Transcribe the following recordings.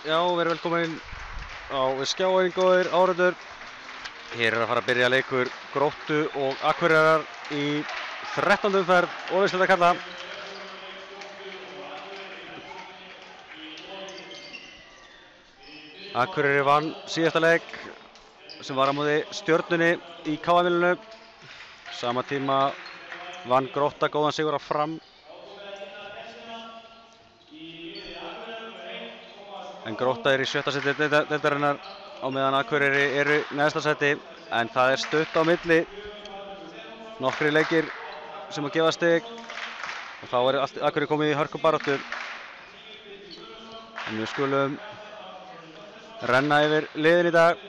Já, verið velkomin á skjáin, góðir áhorfendur. Hér að fara að byrja leikur Gróttu og Akureyrar í 13. umferð Ólympíuleikvanna karla. Akureyri vann síðasta leik sem var á móti Stjörnunni í KM-inu. Sama tíma vann Grótta góðan sigur af Fram. En Grótta í 7. sæti deildarinnar á meðan Akureyri eru í neðsta sæti, en það stutt á milli. Nokkrir leikir sem að gefa stig og þá Akureyri komið í hörkubaráttu. En við skulum renna yfir liðin í dag.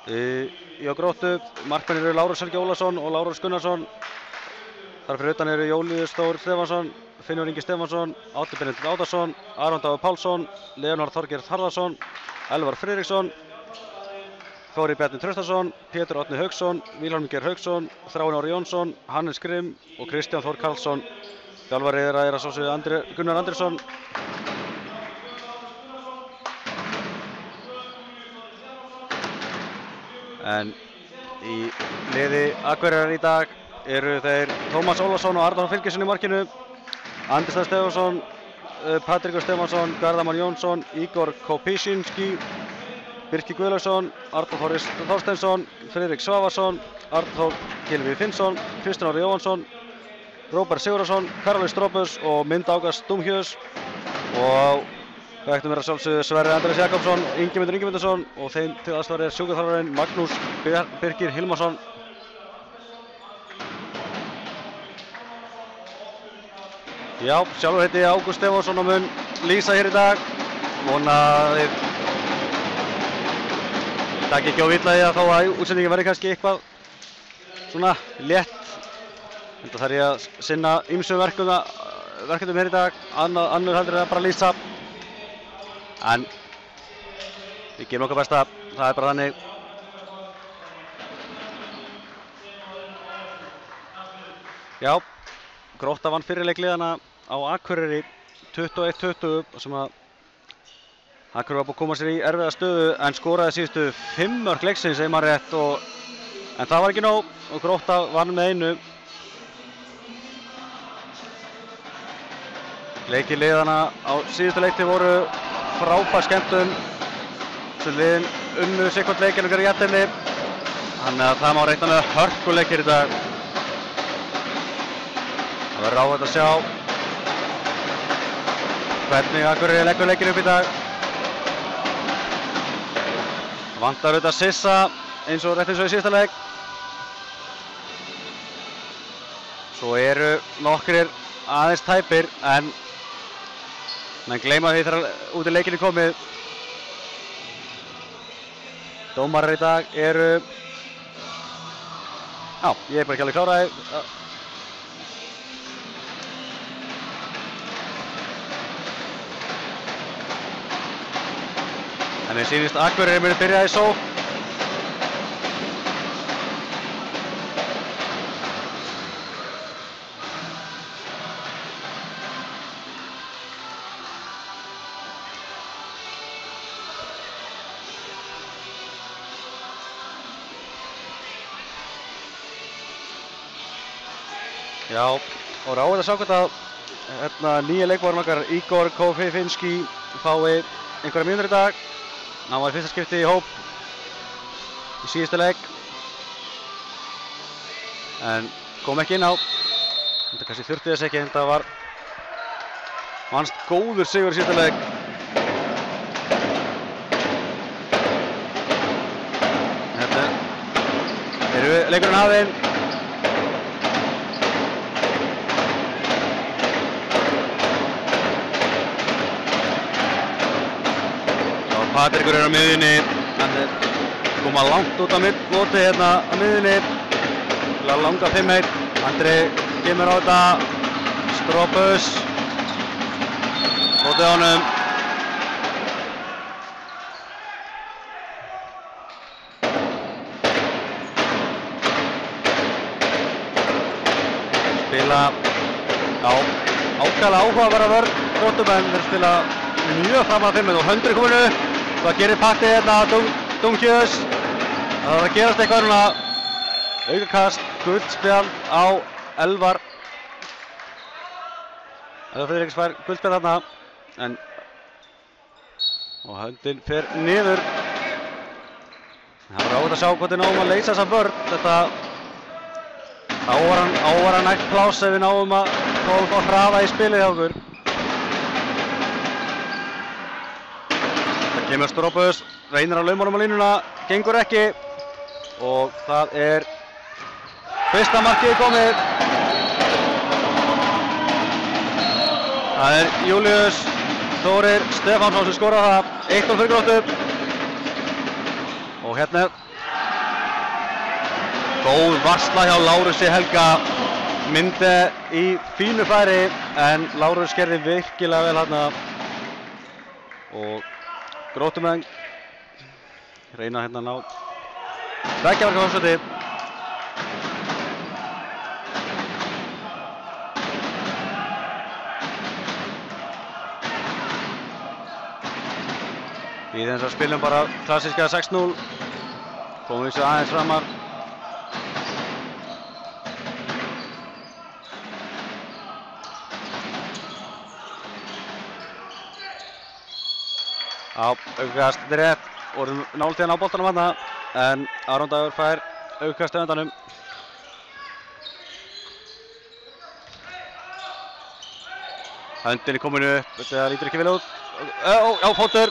Í Gróttu, markmennir eru Lárus Helgi Ólafsson og Lárus Gunnarsson. Þar fyrir utan eru Jólíus Þór Stefánsson, Finnur Ingi Stefánsson, Árni Benedikt Árnason, Aron Dagur Pálsson, Leonard Þorgeir Harðarsson, Elvar Friðriksson, Þóri Bjarni Traustason, Pétur Árni Hauksson, Vilhjálmur Geir Hauksson, Þráinn Orri Jónsson, Hannes Grimm og Kristján Þór Karlsson. Þjálfari þeirra að sjálfsögðu Gunnar Andrésson. En í liði Akureyrar í dag eru þeir Tómas Ólafsson og Arnar Fylkisson í markinu, Andri Snær Stefánsson, Patrik Stefánsson, Garðamann Jónsson, Igor Kopísinski, Birkir Guðlaugsson, Arnór Þorsteinsson, Friðrik Svavarsson, Arnór Gylfi Finnsson, Kristján Orri Jóhansson, Róbert Sigurðarsson, Karoli Strópus og Mynd Ágast Dúmhjus. Og vektum vera sjálfsögðu Sverrir Andrés Jakobsson, Ingimundur Ingimundarsson og þeim til aðstoðar sjúkraþjálfarinn Magnús Birkir Hilmarsson. Já, sjálfur heiti ég Ágúst Stefánsson og mun lýsa hér í dag. Vona að þið taki ekki á illa í það þó að útsendingin verði kannski eitthvað svona létt. Þetta þarf ég að sinna ýmsum verkefnum hér í dag, annur heldur en að bara lýsa. En við gerum okkar besta, það er bara þannig. Já, Grótta vann fyrri liðana á Akureyri 21-20 sem að Akureyri var búinn að koma sér í erfiða stöðu en skoraði síðustu 5 mörk leiksins, segir maður rétt, en það var ekki nóg og Grótta vann með einu. Leikir liðana á síðustu leikti voru frábær skemmtun sem liðin unnu sitthvort leikinn og gerðu jafntefli, þannig að það má reikna með hörkuleikir í dag. Það verður áhugavert að sjá hvernig Akureyri leggur leikinn upp í dag. Vantar auðvitað Sissa rétt eins og í síðasta leik. Svo eru nokkrir aðeins tæpir en menn gleyma því þegar út í leikinn er komið. Dómarar í dag eru... Já, ég er bara ekki alveg kláraði. En mér sýnist Akureyri muni byrja í sókn. Já, og ráðið að sjá hvort að nýja leikmaðurinn okkar Igor Kopísinski fái einhverja mínútur í dag. Hann var í fyrsta skipti í hóp í síðasta leik en kom ekki inn á. Þetta kannski þurfti þess ekki, þetta var vannst góður sigur í síðasta leik. Þetta eru leikurinn hafinn. Patrikur á miðjunni, hann koma langt út á móti hérna á miðjunni til að langa 5-1. Andri kemur á þetta, Strópus, mótið honum. Spila á ákvæmlega áhugaverða vörn. Gróttumenn þeir spila mjög fram að 5 og Höndur er kominu. Hvað gerir Patti hérna, Dungkjöðs. Það var að gerast eitthvað núna. Aukakast, guldspjald á Elvar. Elvar Friðriks fær guldspjald þarna. Og höndin fer niður. Það var ágætt að sjá hvort við náum að leysa þessa vörn. Þetta ávara nægt pláss ef við náum að fá hraða í spilið hjá okkur. Það kemur Strópus, reynir að lauma honum á línuna, gengur ekki. Og það er fyrsta markið komið. Það er Júlíus Þórir Stefánsson sem skorar það. 1-0 fyrir Gróttu. Og hérna er góð varsla hjá Lárusi Helga. Myndi í fínu færi en Lárus gerði virkilega vel hérna. Og Gróttumenn reyna hérna að ná tveggja marka hófsæti. Í þess að spilum bara klassíska 6-0. Komum við sér aðeins framar. Aukast, þetta er rétt. Vorum nálægt á boltanum þarna. En Aron Dagur fær aukast á endanum. Höndin er komin upp. Þetta lítur ekki vel út. Já, fótur.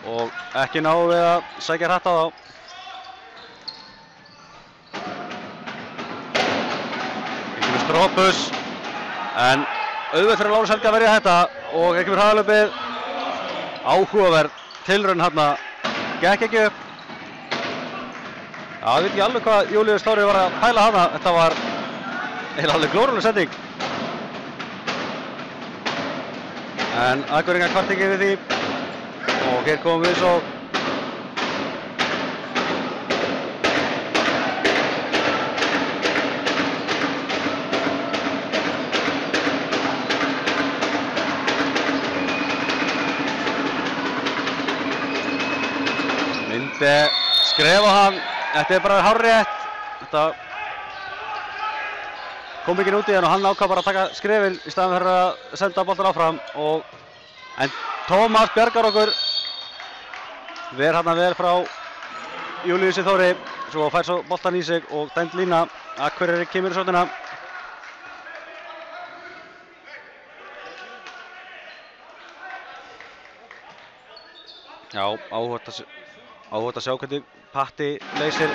Og ekki náðu við að sækja hratt á þá. Ekki með Strópus. En auðvitað fyrir Lárus Helga að verja þetta. Og ekki með hraðalöpið. Áhugaverð tilraun hérna. Gekk ekki upp. Já, ég veit ekki alveg hvað Júlíus Þórir var að pæla hana. Þetta var eiginlega alveg glóruleg sending. En Akureyringar kvart ekki við því. Og hér komum við svo. Myndi skrefa hann. Þetta er bara hárrétt. Þetta kom ekki út í hann og hann ákvað bara að taka skrefin í staðinn fyrir að senda boltan áfram. En Tómas bjargar okkur. Ver hann vel frá Júlíusi Þóri. Svo fær svo boltan í sig og dæmd lína. Akureyri kemur í sóttina. Já, áhugavert að sjá hvernig Patti leysir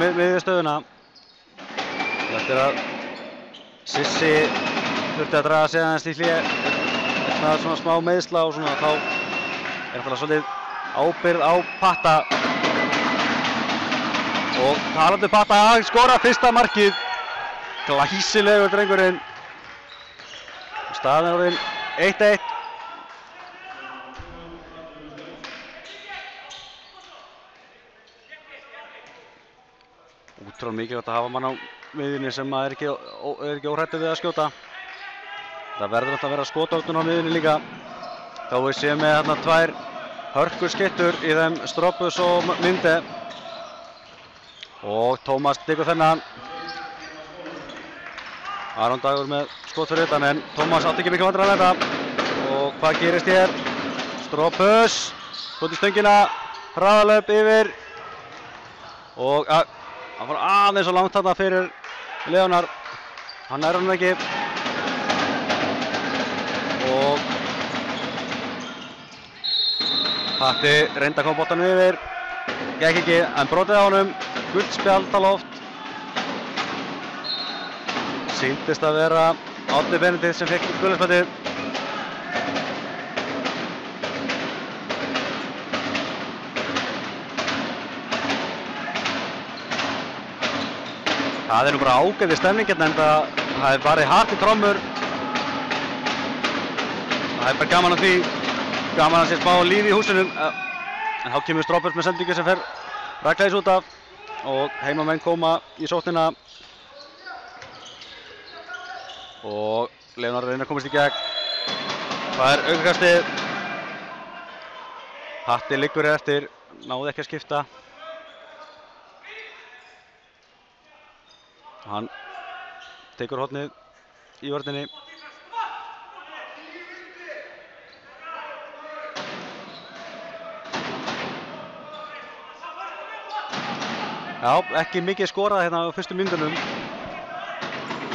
miðjustöðuna. Eftir að Sissi þurfti að draga sig aðeins í hlé eftir svona smá meiðsla og svona, þá er það svolítið ábyrgð á Patta. Og talandi Patta, hann skorar fyrsta markið. Glæsilegur drengurinn. Staðan er orðin 1-1. Útrúlega mikilvægt að hafa mann á miðjunni sem er ekki óhræddur við að skjóta. Það verður alltaf að vera skotórnun á miðjunni líka. Þá við séum með hérna tvær hörkuskyttur í þeim Strópus og Myndi. Og Tómas tekur þennan. Aron Dagur með skot fyrir utan en Tómas átti ekki miklu vandræði með þetta. Og hvað gerist hér? Strópus, skot í stöngina, hraðalöp yfir. Og hann fór aðeins og langt þarna fyrir Leonar. Hann hann ekki. Og Patti reyndi að koma boltanum yfir. Gekk ekki, en brotið á honum. Gult spjald á loft. Sýndist að vera Árni Benedikt sem fekk gula spjaldið. Það er nú bara ágætis stemning hérna, en það er bara hart í trommur. Það er bara gaman að því, gaman að sé smá líf í húsinu. En þá kemur Strópus með sendingu sem fer rakleiðis út af og heimamenn koma í sóknina. Og Leonar reynir að komast í gegn. Það er aukakastið. Patti liggur eftir, náði ekki að skipta. Hann tekur hornið í vörninni. Já, ekki mikið skorað hérna á fyrstu mínútunum.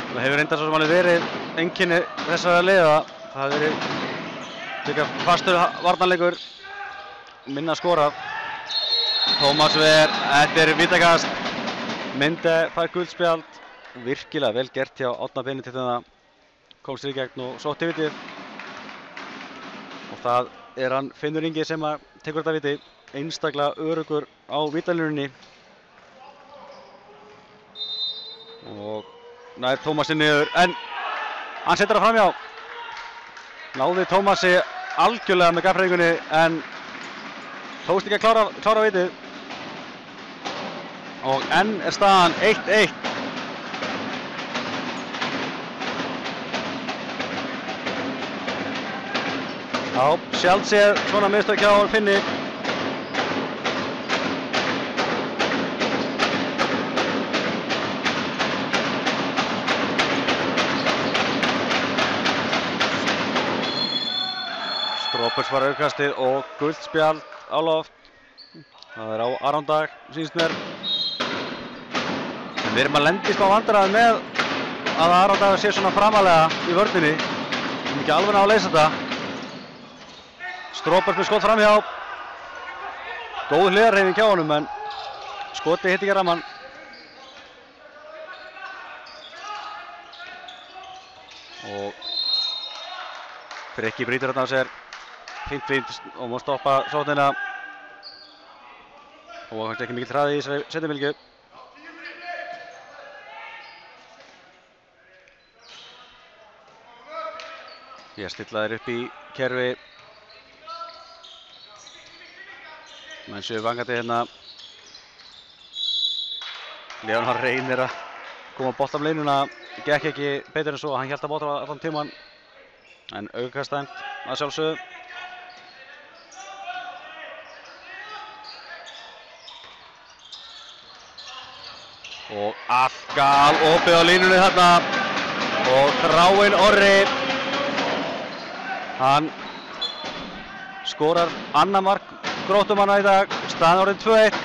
Það hefur reyndar svo sem alveg verið einkenni þessara liða. Það hefur verið líka fastur varnarleikur, minna skorað. Tómas Ver, þetta er vítakast. Minde fær guldspjald. Virkilega vel gert hjá Árna Benediktssyni. Komst í gegn og sótti vitið. Og það er hann Finnur Ingi sem að tekur þetta viti. Einstaklega öruggur á vítalínunni. Og nær Tómasi niður, en hann setur það framhjá. Náði Tómasi algjörlega með gaffræðingunni, en tókst ekki að klára vitið. Og enn er staðan 1-1. Já, sjálfséð svona mistök hjá Finni. Stropers var aukastið og guldspjald á loft. Það er á Aron Dag, sýnst mér. En við erum að lendist á vandræðum með að Aron Dag sé svona framalega í vörninni. Við erum ekki alveg ná að leysa þetta. Stropers með skot framhjá. Góð hliðarhreyfing hjá honum, en skoti hitti ekki rammann. Og Frikki brýtur þarna á sér. Fínt og má stoppa sóknina. Og kannski ekki mikill hraði í þessari seinni. Ég stilla þér upp í kerfi. Menn séu vangandi hérna. Leonar reynir að koma á boltanum línuna. Gekk ekki betur en svo. Hann hélt að bóta allan tíman. En aukast dæmt að sjálfsögðu. Og Afgal opið á línunni þarna. Og Þráinn Orri. Hann skorar annað mark Gróttumanna í dag. Staðan orðin 2-1.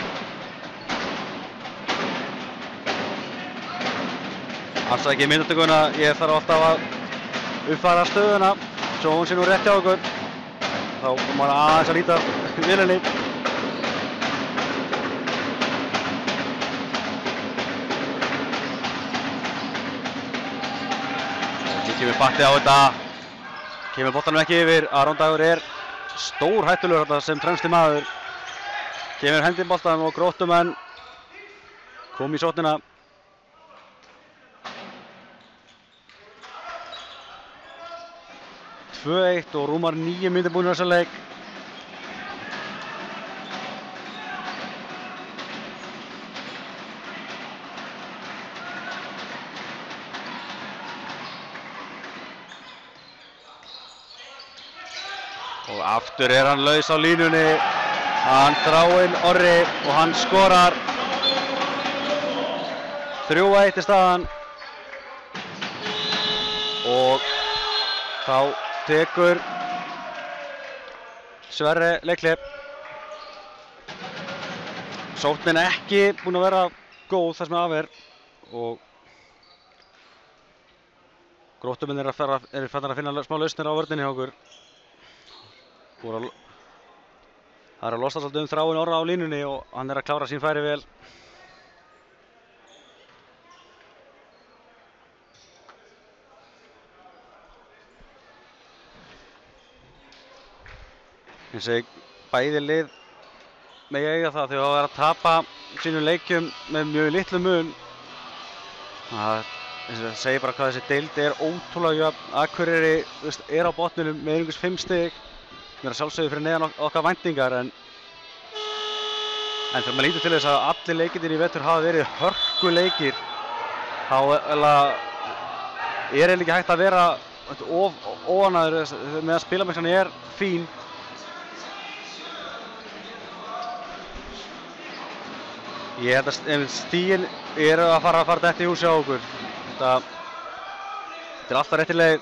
Afsakið myndatökuna. Ég þarf alltaf að uppfæra stöðuna svo hún sé nú rétt hjá okkur. Þá kom maður aðeins að líta vélinni. Kemur Patti á þetta. Kemur boltanum ekki yfir. Aron Dagur er stór hættulegur þarna sem fremsti maður. Kemur hendi boltanum og Gróttumenn kom í sóknina. Og rúmar 9 mínútur búin í þessa leik. Og aftur er hann laus á línunni. Hann Þráinn Orri og hann skorar. 3-1 í staðan. Og þá tekur Sverre Leikli. Sóknin ekki búin að vera góð þar sem af er. Og Gróttumenn eru farnir að finna smá lausnir á vörninni hjá okkur. Það er að losta svolítið Þráinn Orra á línunni og hann er að klára sín færi vel. Eins og bæði lið mega eiga það þegar það er að tapa sínum leikjum með mjög litlum mun. Það segir bara hvað þessi deild er ótrúlega jöfn. Akureyri er á botninum með einungis 5 stig. Það er að sjálfsögðu fyrir neðan okkar væntingar, en þegar maður lítur til þess að allir leikirnir í vetur hafa verið hörkuleikir, þá er eiginlega ekki hægt að vera óánægður með að spilamexan fín. Ég held að stígin eru að fara þetta í húsi á okkur. Þetta alltaf rétti leið.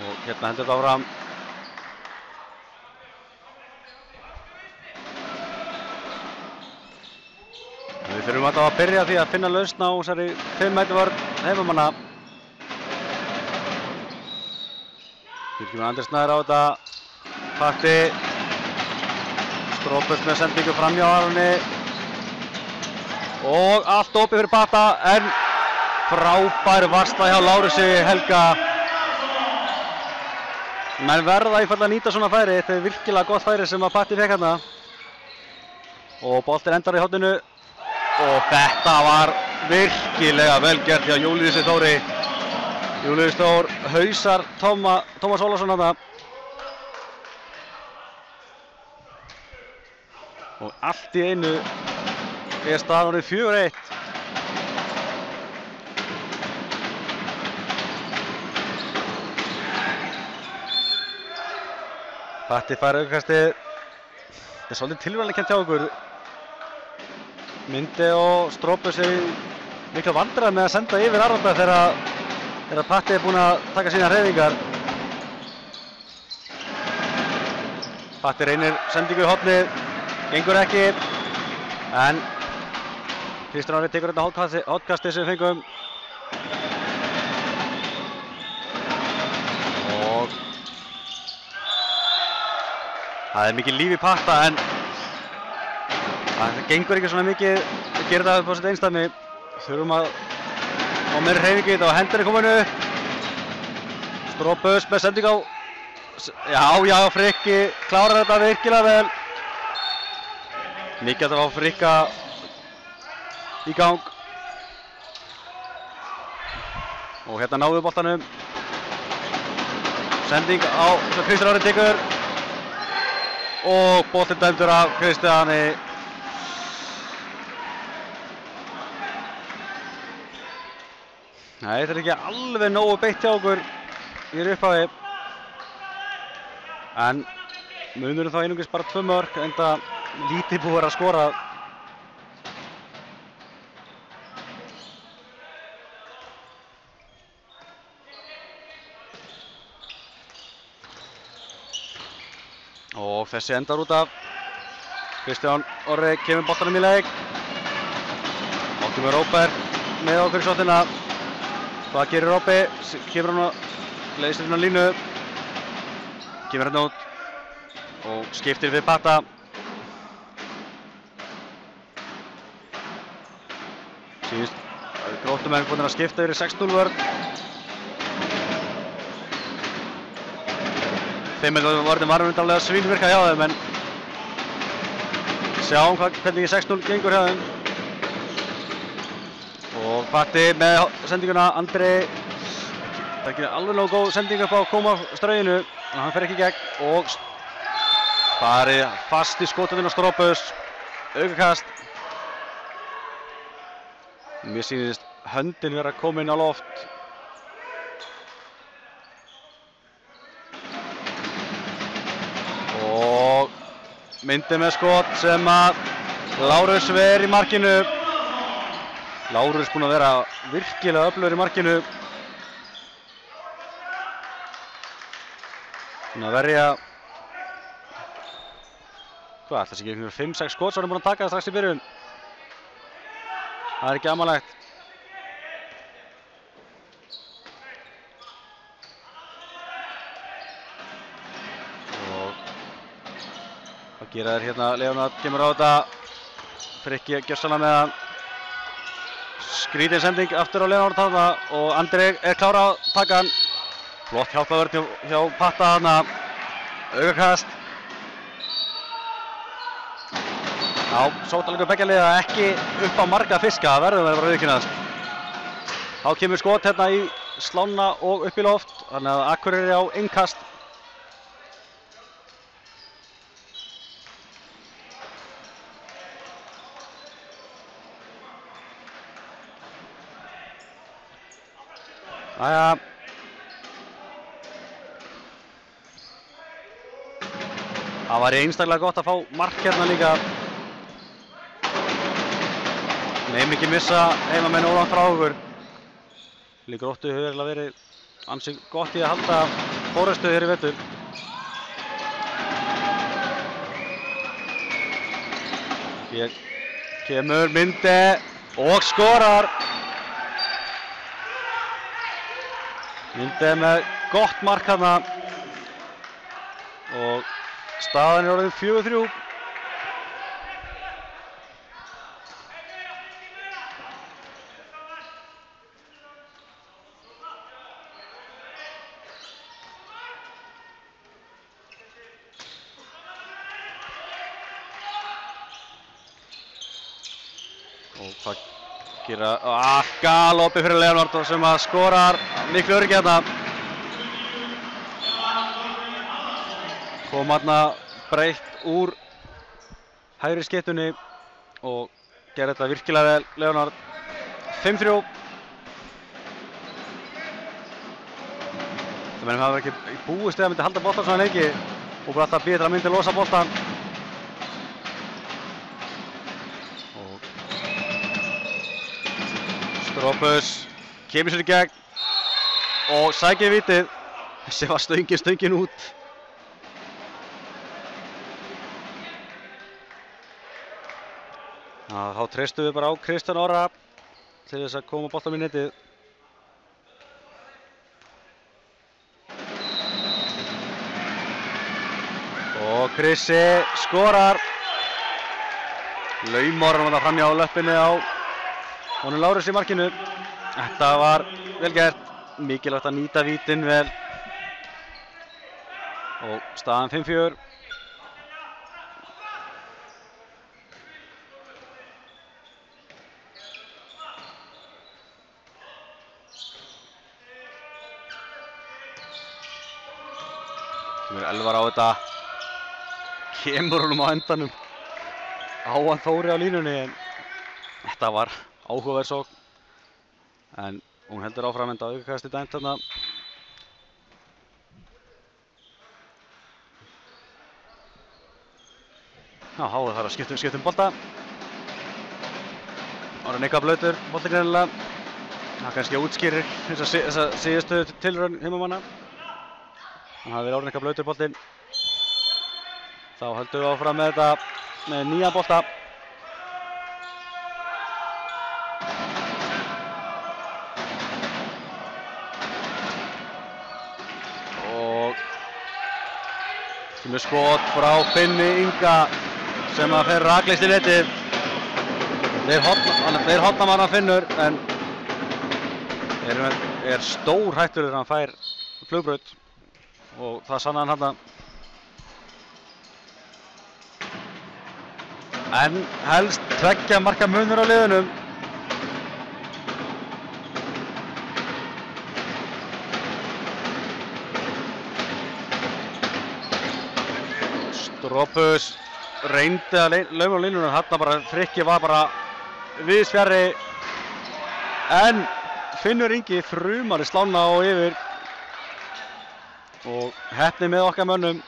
Og hérna hendur þetta áfram. Við þurfum alltaf að byrja því að finna lausn á þessari 5 metra vörn heimamanna. Hér kemur Andri Snær á þetta. Patti. Strópust með sendingu framhjá Aroni. Og allt opið fyrir Patta, en frábær varsla hjá Lárusi Helga. Menn verða einfaldlega að nýta svona færi. Þetta er virkilega gott færi sem að Patti fekk hérna. Og boltinn endar í horninu. Og þetta var virkilega vel gert hjá Júlíusi Þóri. Júlíus Þór hausar Tómas Ólafsson þarna. Og allt í einu staðan orðið 4-1. Patti fær aukakastið. Þetta er svolítið tilvægilegt hjá okkur. Myndi og Strópus í mikla vandræði með að senda yfir Arnór þegar Patti búinn að taka sína hreyfingar. Patti reynir sendingu í hornið, gengur ekki, en Kristján Orri tekur þetta hotkastið sem við fengum. Og það er mikið líf í Patta, en það gengur ekki svona mikið að gera það upp á sitt einstæmi. Þurfum að fá meiri hreyfingu í þetta og hendur kominu upp. Strópus með sending á. Já, Frikki klárar þetta virkilega vel. Mikið að fá Frikka í gang. Og hérna náðu boltanum. Sending á sem Kristján Orri tekur. Og boltinn dæmdur af Kristjáni. Nei, þetta er ekki alveg nógu beitt hjá okkur í upphafi. En munurinn þá einungis bara 2 mörk, enda lítið búið að skora. Og þessi endar út af. Kristján Orri kemur boltanum í leik. Og kemur Róbert með okkur í sóttina. Hvað gerir Róbi? Kemur hann að leiðist hérna línu. Kemur hérna út og skiptir við Patta. Síðust Gróttumenn búin að skipta yfir 6-0 vörn. Þeim vörnum var undanlega svínvirka hjá þeim, en sjáum hvernig 6-0 gengur hjá þeim. Og Patti með sendinguna, Andri. Það er ekki alveg nógu góð sending upp á að koma á strauginu, en hann fer ekki í gegn. Og farið fast í skotinu á Strópus. Aukakast. Mér sýnist höndin vera komin á loft. Og myndi með skot sem að Lárus ver í markinu. Lárus búinn að vera virkilega öflugur í markinu. Búinn að verja, hvað ætla sér ekki 5-6 skot sem hann er búinn að taka strax í byrjun. Það er ekki amalegt. Og hvað gera þeir hérna? Leonard kemur á þetta. Frikki gjörsamlega með hann. Skrítin sending aftur á Leonard þarna og Andri er klár að taka hann. Flott hjálpavörn hjá Patta þarna. Aukakast. Já, sótaleikur beggja liða, ekki upp á marga fiska, það verður að vera viðurkennast. Þá kemur skot hérna í slána og upp í loft, þannig að Akureyri á innkast. Jæja. Það var einstaklega gott að fá mark hérna líka. Megum ekki missa heimamenn ólangt frá okkur. Gróttu hefur eiginlega verið ansi gott í að halda forystu hér í vetur. Hér kemur Minde og skorar. Minde með gott mark hérna. Og staðan er orðin 4-3. Og hvað gera galoppi fyrir Leonard sem að skorar miklu öryggi hérna. Kom hérna breytt úr hægri skeytunni og gerði þetta virkilega vel Leonard. 5-3. Það mennum hafa ekki búist eða myndi halda boltan svona lengi og bara alltaf býða til að myndi losa boltan. Stropus kemur sér í gegn og sækir vitið. Þessi var stöngin út. Þá treystum við bara á Kristján Orra til þess að koma boltanum í netið. Og Krissi skorar. Laumar hann var framhjá löppinni á honum Lárus í markinu. Þetta var vel gert. Mikilvægt að nýta vítin vel. Og staðan 5-4. Kemur Elvar á þetta. Kemur honum á endanum. Á hann Þóri á línunni en þetta var áhugaverð sókn. En hún heldur áfram enda aukakasti dæmt þarna. Já, Háður þarf að skipta bolta. Orðinn eitthvað blautur bolti greinilega. Það kannski útskýrir þessa síðustu tilraun heimamanna. Hann hafði verið orðinn eitthvað blautur boltinn. Þá höldum við áfram með þetta með nýjan bolta. Og kemur skot frá Finni Inga sem að fer rakleist í netið. Þeir hotnamann hann Finnur en er stór hættur þegar hann fær flugbraut og það sannaði hann þarna. En helst tveggja marka munur á liðunum. Stropus reyndi að lauma á línunum, þarna bara Frikki var bara viðsfjarri. En Finnur Ingi þrumar í slána og yfir. Og heppni með okkar mönnum.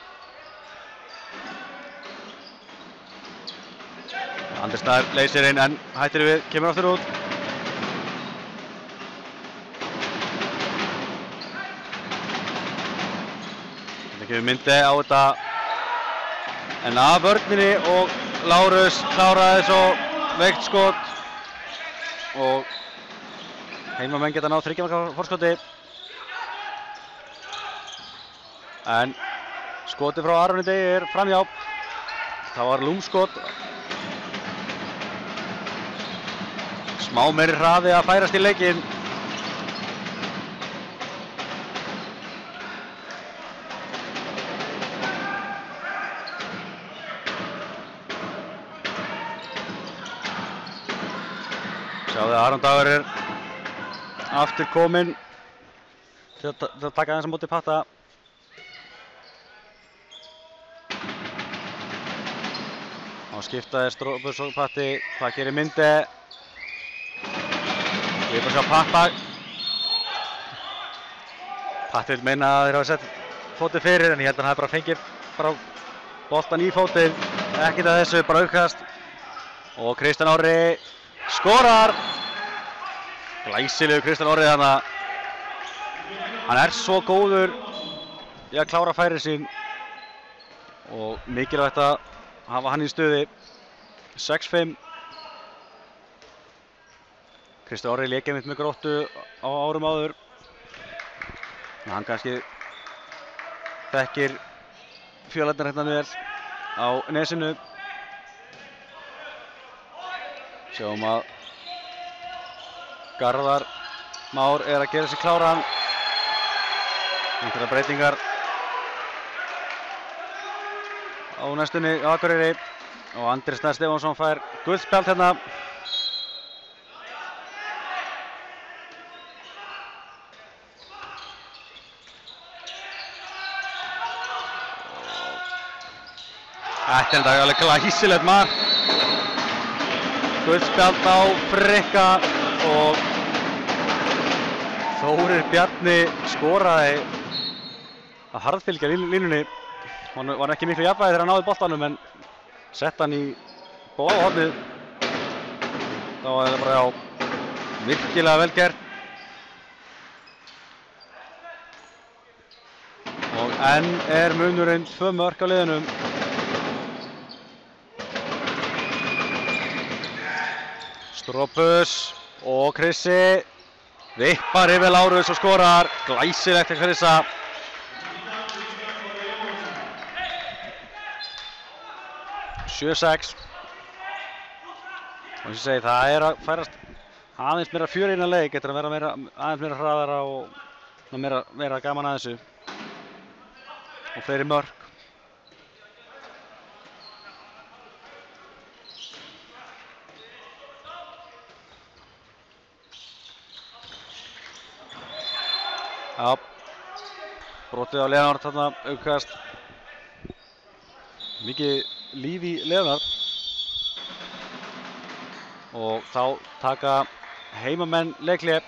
Andri Snær leysir inn en hættir við, kemur aftur út. Þetta kemur Minde á þetta. En af vörninni og Lárus kláraði svo veikt skot. Og heimamenn geta náð 3 marka forskoti. En skoti frá Aroni Degi er framhjá. Það var lúmskot. Smá meiri hraði að færast í leikinn. Sjáðu að Aron Dagur er aftur kominn til að taka aðeins á móti Patta. Á skiptaði Stropus og Patti. Hvað gerir Minde? Við erum að sjá Patta Patti vil meina að þeir hafa sett fótið fyrir en ég held að hann hafi bara fengið bara boltan í fótið. Ekkert að þessu, bara aukast. Og Kristján Orri skorar! Glæsilegur Kristján Orri þarna. Hann svo góður í að klára færið sín og mikilvægt að hafa hann í stuði. 6-5. Kristján Orri lék einmitt með Gróttu á árum áður. Hann kannski þekkir Fjölarnir hérna vel á nesinu. Sjáum að Garðar Már að gera sig kláran. Einhverjar breytingar á næstunni á Akureyri og Andri Snær Stefánsson fær gult spjald hérna. Þetta er alveg glæsilegt mark. Gult spjald á Frikka og Þórir Bjarni skoraði að harðfylgja línunni. Hann var ekki miklu jafnvægi þegar hann náði boltanum en sett hann í bláa hornið. Þá var þetta bara virkilega vel gert. Og enn munurinn 2 mörk á liðunum. Stropus og Krissi vippar yfir Lárus og skorar. Glæsilegt til Krissa. Sjö 6. Og eins og ég segi, það að færast aðeins meira fjör í innan leik. Þetta að vera aðeins meira hraðara og meira gaman að þessu. Og fleiri mörk. Já, brotið á Leonard þarna, aukast. Mikið líf í Leonard. Og þá taka heimamenn leikhlé.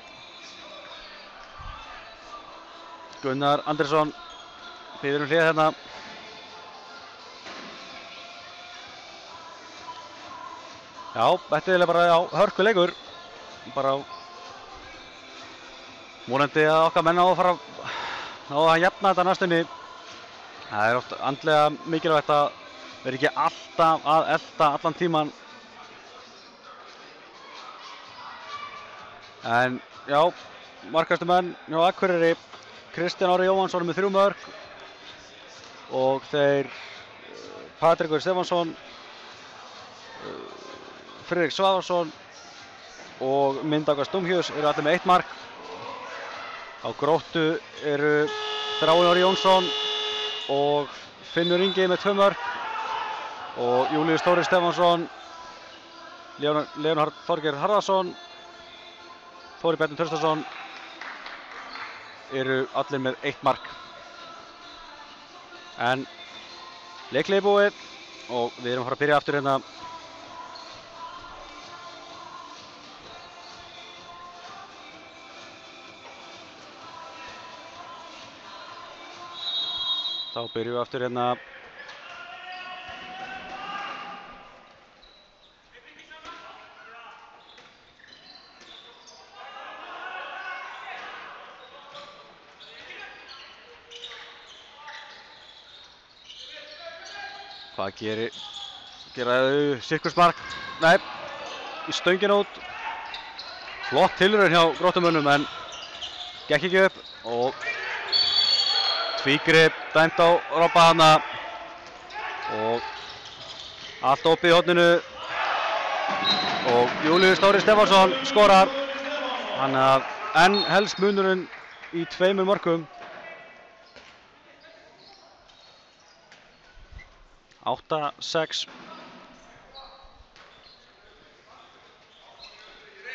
Gunnar Andersson biður hlé hérna. Já, þetta er bara hörkuleikur. Bara vonandi að okkar menn ná að jafna þetta næstunni. Það er oft andlega mikilvægt að vera ekki alltaf að elta allan tíman. En já, markastu menn hjá Akureyri, Kristján Orri Jóhannsson með 3 mörk og þeir Patrekur Stefánsson, Friðrik Svavarsson og Myndaugas Dumhjus eru allir með 1 mark. Á Gróttu eru Þráinn Orri Jónsson og Finnur Ingi með 2 mörk og Júlíus Þórir Stefánsson, Leonhard Þorgeir Harðarsson, Þóri Bjarni Traustason eru allir með 1 mark. En leikhlé búið og við erum að fara að byrja aftur hérna. Þá byrjum við aftur hérna. Hvað gera þau sirkusmark? Nei, í stöngin út. Flott tilraun hjá Gróttumönnum en gekk ekki upp og tvígrip dæmt á Robba hana og allt opið í horninu og Júlíus Þórir Stefánsson skorar. Hann enn helst munurinn í 2 mörkum. 8-6.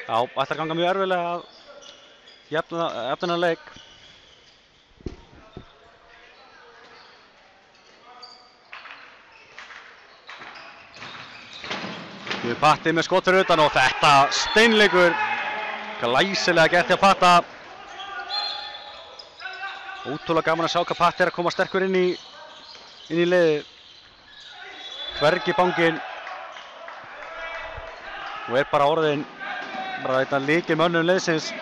Já, ætlar að ganga mjög erfiðlega að jafna þennan leik. Patti með skot fyrir utan og þetta steinleikur. Glæsilega gert hjá Patta. Ótrúlega gaman að sjá hvað Patti að koma sterkur inn í liðið. Hvergi banginn og bara orðinn einn af lykilmönnum liðsins.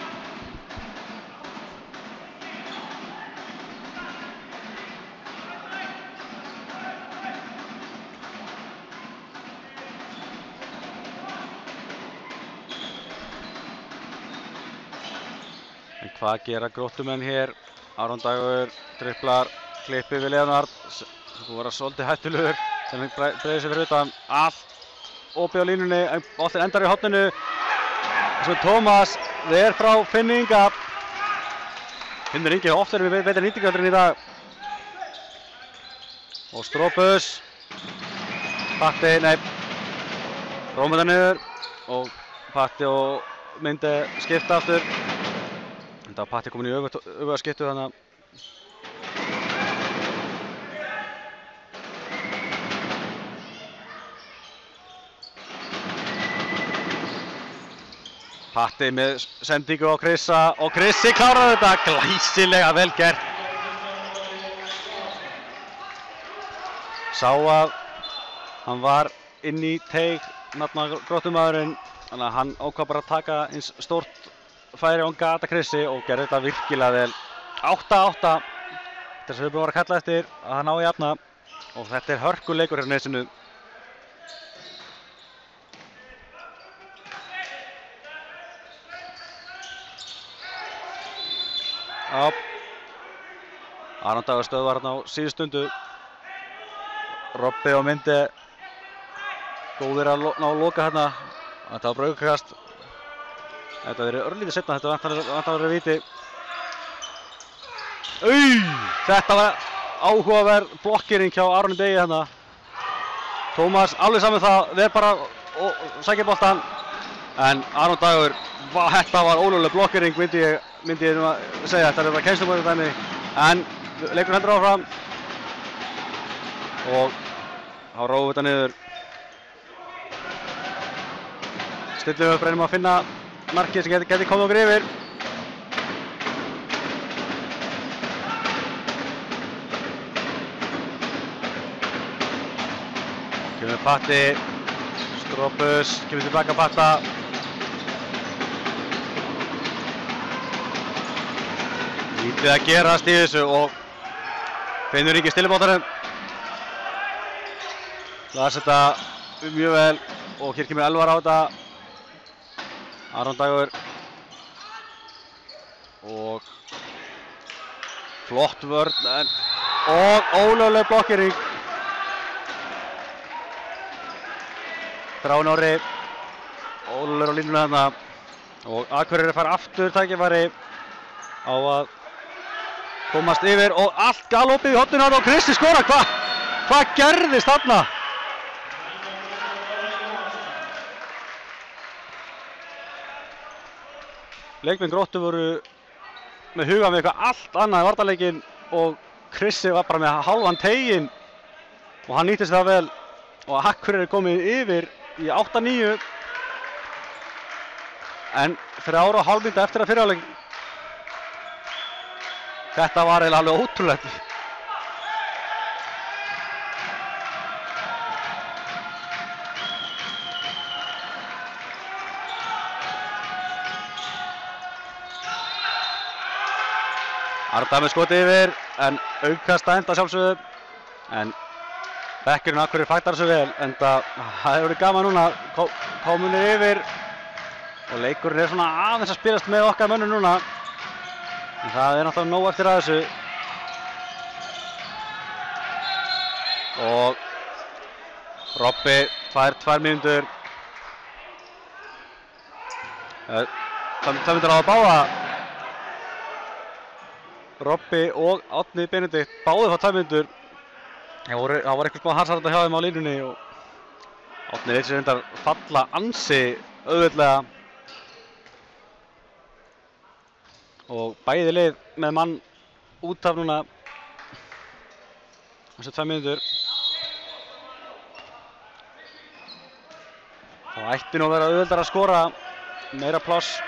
En hvað gera Gróttumenn hér? Aron Dagur triplar, klippi við Leonard, sem var svolítið hættulegur, sem breiði sig fyrir utan, allt opið á línunni, boltinn endar í horninu, svo Tómas ver frá Finn Inga. Finnur Ingi oft verið með betri nýtingarinn í dag. Og Strópus, Patti, Rómur það niður og Patti og myndi skipta aftur. Þetta var Patti komin í öfuga skiptu þannig að Patti með sendingu á Krissa og Krissi kláraði þetta glæsilega vel gert. Sá að hann var inn í teig Gróttumaðurinn, þannig að hann ákvað bara að taka eins stórt færi og gata Krissi og gerði þetta virkilega vel. 8-8, þetta sem við búum að kalla eftir að hann á að jafna og þetta er hörkuleikur hérna Nesinu. Aron Dagur stöðvar hérna á síðustundu. Robbi og Myndi góðir að ná að loka hérna. Þetta var bara aukakast. Þetta verið örlítið seinna, þetta vantar að vera viti. Þetta var áhugaverð blokkering hjá Aroni Degi hérna. Tómas alveg saman það, ver bara og sækja boltann. En Aron Dagur, þetta var ólögleg blokkering myndi ég nú að segja. Þetta er bara kennslumóti dæmi. En leikur hendur áfram. Og þá róum við þetta niður. Stillum upp, reynum að finna markið sem geti komið okkur yfir. Kemur Patti, Strópus, kemur tilbaka Patta. Lítið að gerast í þessu og Finnur Ingi stillibótarum. Las þetta mjög vel og hér kemur Elvar á þetta. Aron Dagur og flott vörn og ólögleg blokkering. Þráinn Orri, ólöglegur á línuna þarna og Akureyri fær aftur tækifæri á að komast yfir og allt galopið í horninu og Krissi skora. Hvað gerðist þarna? Leikmenn Gróttu voru með huga með eitthvað allt annað í varnarleikinn og Krissi var bara með hálfan teiginn og hann nýtti sér það vel og Akureyri er komið yfir í 8-9 en 3,5 mínútur eftir að fyrri hálfleik. Þetta var eiginlega alveg ótrúlegt. Arda með skoti yfir, en aukast að enda sjálfsögðu. En bekkurinn Akureyri fagnar þessu vel, en það hefur verið gaman núna, komunni yfir. Og leikurinn er svona aðeins að spilast með okkar mönnum núna. En það er náttúrulega nóg eftir að þessu. Og Robbi fær 2 mínútur. Það myndir á að báða. Robbi og Árni Benedikt báðir fá 2 mínútur. Það var eitthvað smá harsaranda hjá þeim á línunni og Árni leit sér reyndar falla ansi auðveldlega. Og bæði lið með mann út af núna þessu 2 mínútur. Það ætti nú að vera auðveldara að skora, meira pláss.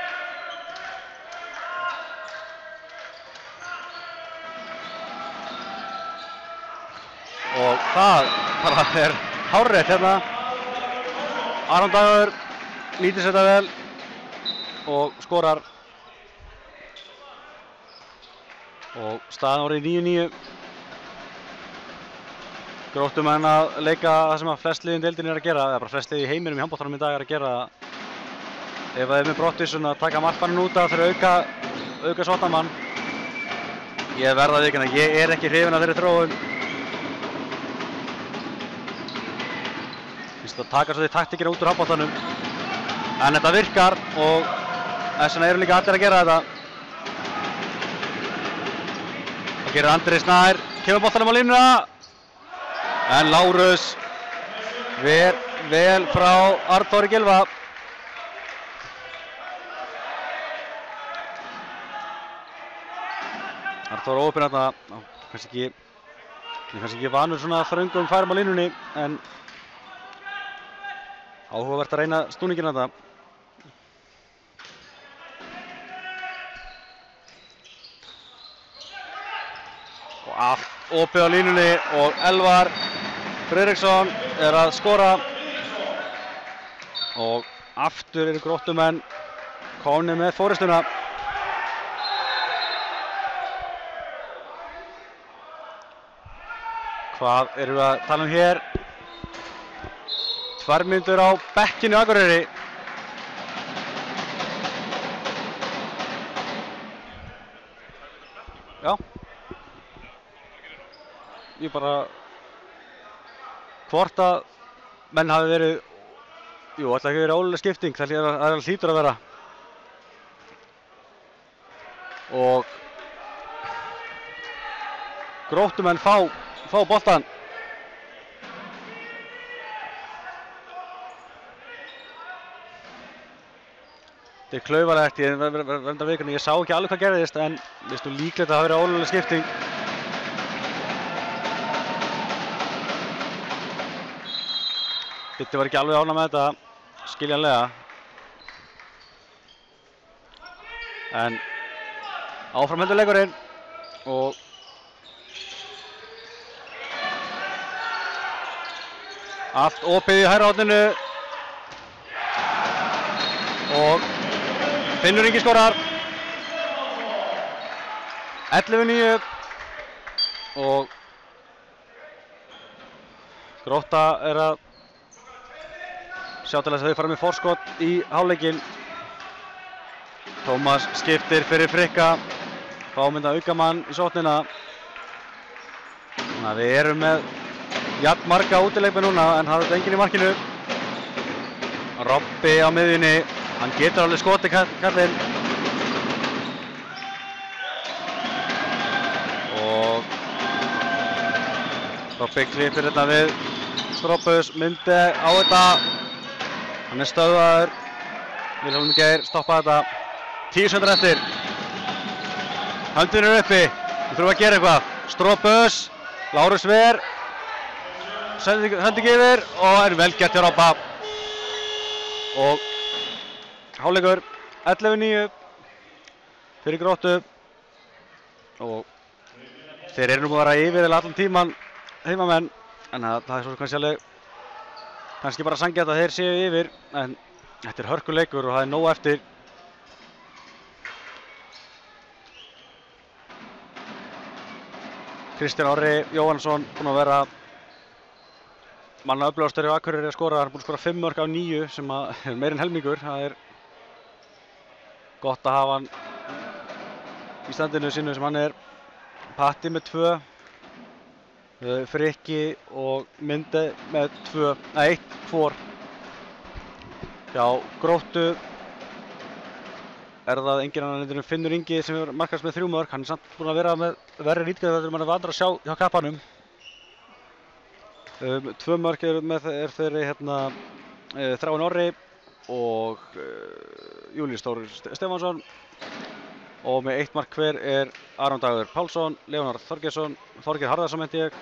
og það bara er hárrétt hérna. Aron Dagur nýtir sér þetta vel og skorar. Og staðan orðið 9-9. Gróttumenn að leika það sem að flest liðin deildin að gera, eða bara flest lið í heiminum í handboltanum í dag að gera. Ef það með brottvísun að taka markmanninn út af fyrir auka sóknarmann. Ég verða að viðurkenna, ég er ekki hrifinn af þeirri þróun. Finnst að taka svo því taktíkina út úr handboltanum. En þetta virkar og þess vegna eru líka allir að gera þetta. Það gerir Andri Snær, kemur boltanum á línuna. En Lárus vel frá Arnþóri Gylfa. Arnþór óopinn þarna, kannski ekki vanur svona þröngum færum á línunni, en áhugavert að reyna snúninginn þarna. Og allt opið á línunni og Elvar Friðriksson er að skora. Og aftur eru Gróttumenn komnir með forystuna. Hvað erum við að tala um hér? 2 mínútur á bekkinu Akureyri. Já. Ég bara hvort að menn hafi verið, ætla ekki verið ólulega skipting, það hlýtur að vera. Og Gróttumenn fá boltan. Þetta er klaufalegt, ég verða vikunni, ég sá ekki alveg hvað gerðist, en veistu líklegt að það hafi verið ólulega skipting. Þetta var ekki alveg ánægð með þetta, skiljanlega. En áfram heldur leikurinn og allt opið í hægra horninu og Finnur Ingi skorar. 11-9 og Grótta er að sjá til þess að þau fara með forskot í hálfleikinn. Tómas skiptir fyrir Frikka, fámynda aukamann í sóknina. Þannig að við erum með jafn marga útileikmenn núna, en það er enginn í markinu. Robbi á miðjunni, hann getur alveg skotið kallinn. Og Robbi klippir þetta við Strópus, myndi á þetta. Hann er stöðvaður. Vilhelm Geir stoppa þetta. 10 sekúndur eftir. Höndin er uppi. Við þurfum að gera eitthvað. Strópus, Lárus Ver. Hendi ekki yfir og er vel gert hjá Robba. Og hálfleikur 11-9 fyrir Gróttu. Og þeir eru nú að vera yfir eða allan tíman heimamenn. En það er svo kannski bara sanngjarnt að þeir séu yfir, en þetta er hörkuleikur og það er nóg eftir. Kristján Orri Jóhannsson búinn að vera manna öflugastur hjá Akureyri að skora. Hann er búinn að skora 5 mörk af 9 sem er meir en helmingur. Það er gott að hafa hann í standinu sínu sem hann er. Patti með 2. Frikki og Myndi með 1 hvor. Já, Gróttu er það enginn annar en Finnur Ingi sem er markast með 3 mörk. Hann er samt búinn að vera með verri rýtgæði þegar mann er vandur að sjá hjá kappanum. 2 mörk er þeirri Þráinn Orri og Júlíus Þór Stefánsson. Og með 1 mark hver er Aron Dagur Pálsson, Leonard Þorgeirsson, Þorgeir Harðarsson meinti ég,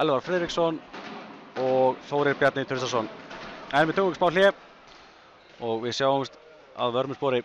Elvar Friðriksson og Þórir Bjarni Traustason. En við tökum smá hlé og við sjáumst að vörmu spori.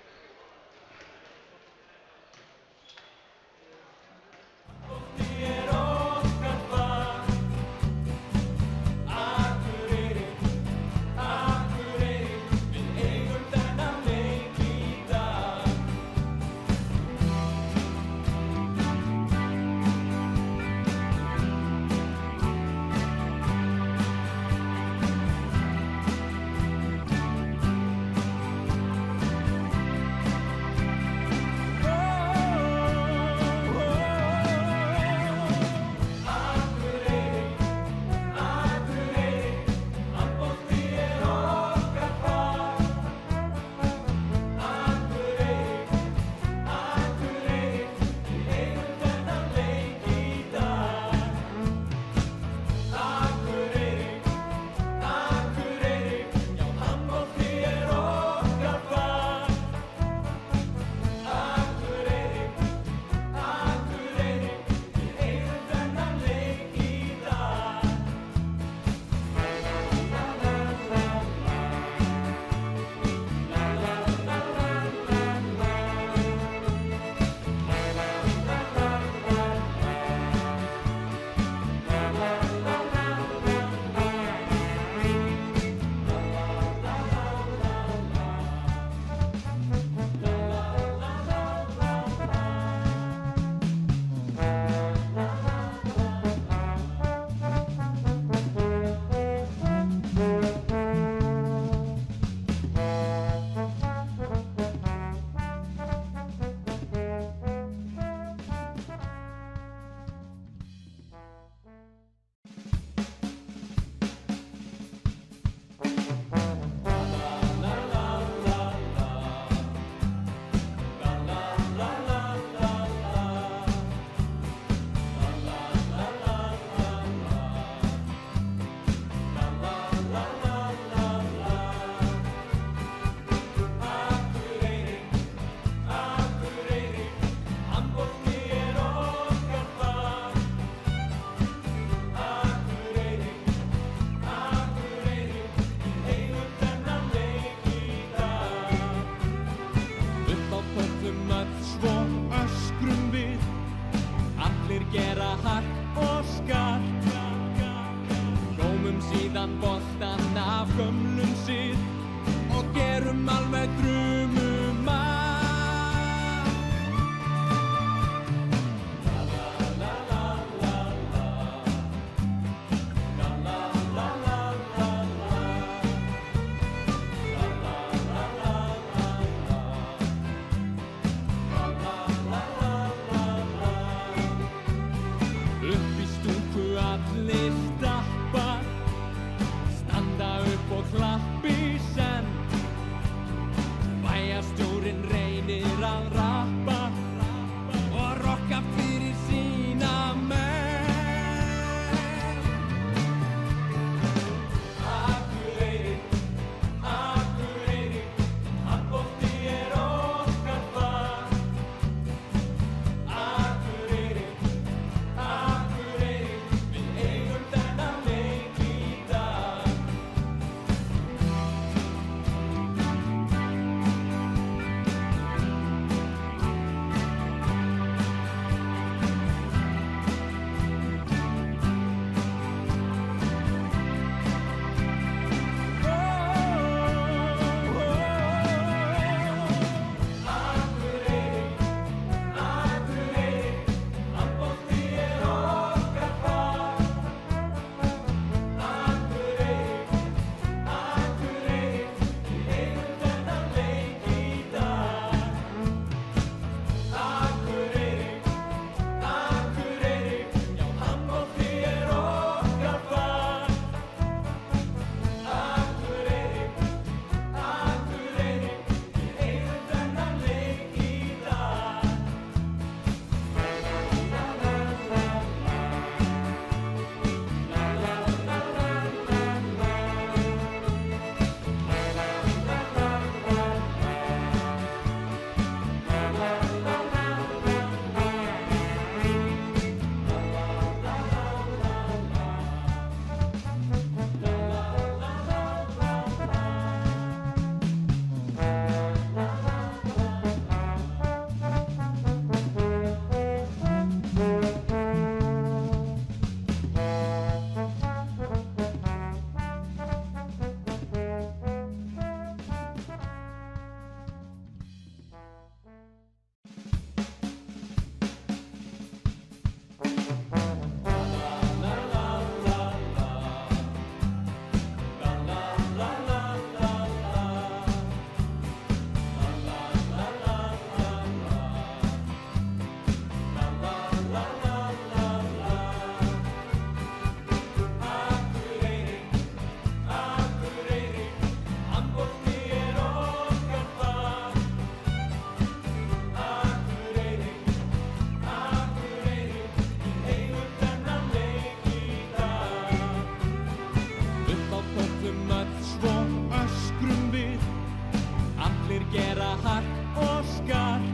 hark og skark.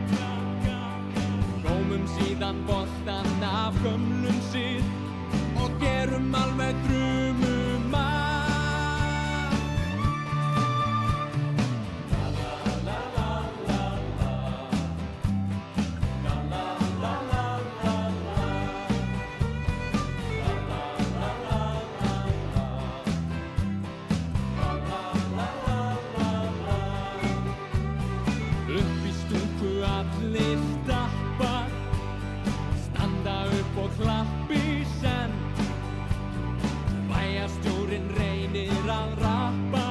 Gómum síðan boltan af gömlum sið og gerum alveg drumum að. Upp í stúku allir stappa, standa upp og klappi senn. Bæjarstjórinn reynir að rappa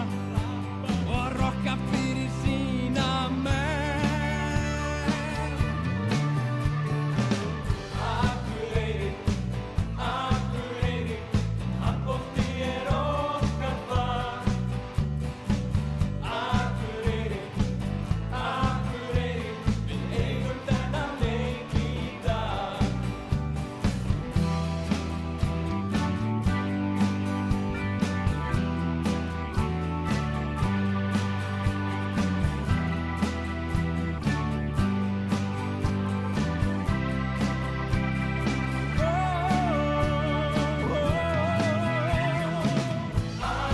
og rokka fyrir sína menn. Akureyri, Akureyri, handbolti okkar fag. Akureyri, Akureyri, við eigum þennan leik í dag. Akureyri, Akureyri,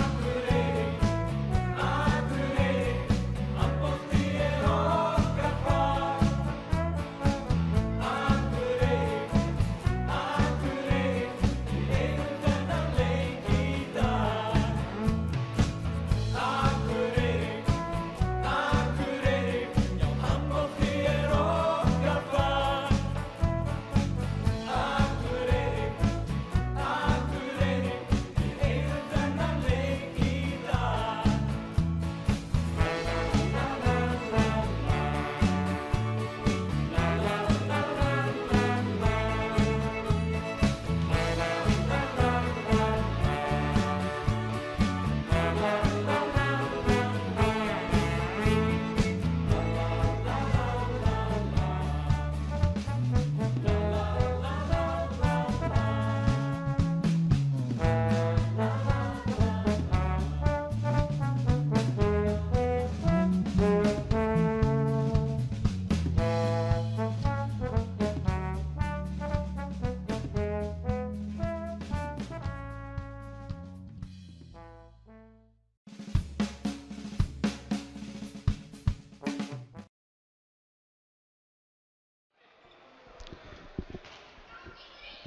handbolti okkar fag. Akureyri, Akureyri, við eigum þennan leik í dag. Akureyri, Akureyri, já handbolti okkar fag. Akureyri, Akureyri, við eigum þennan leik í dag.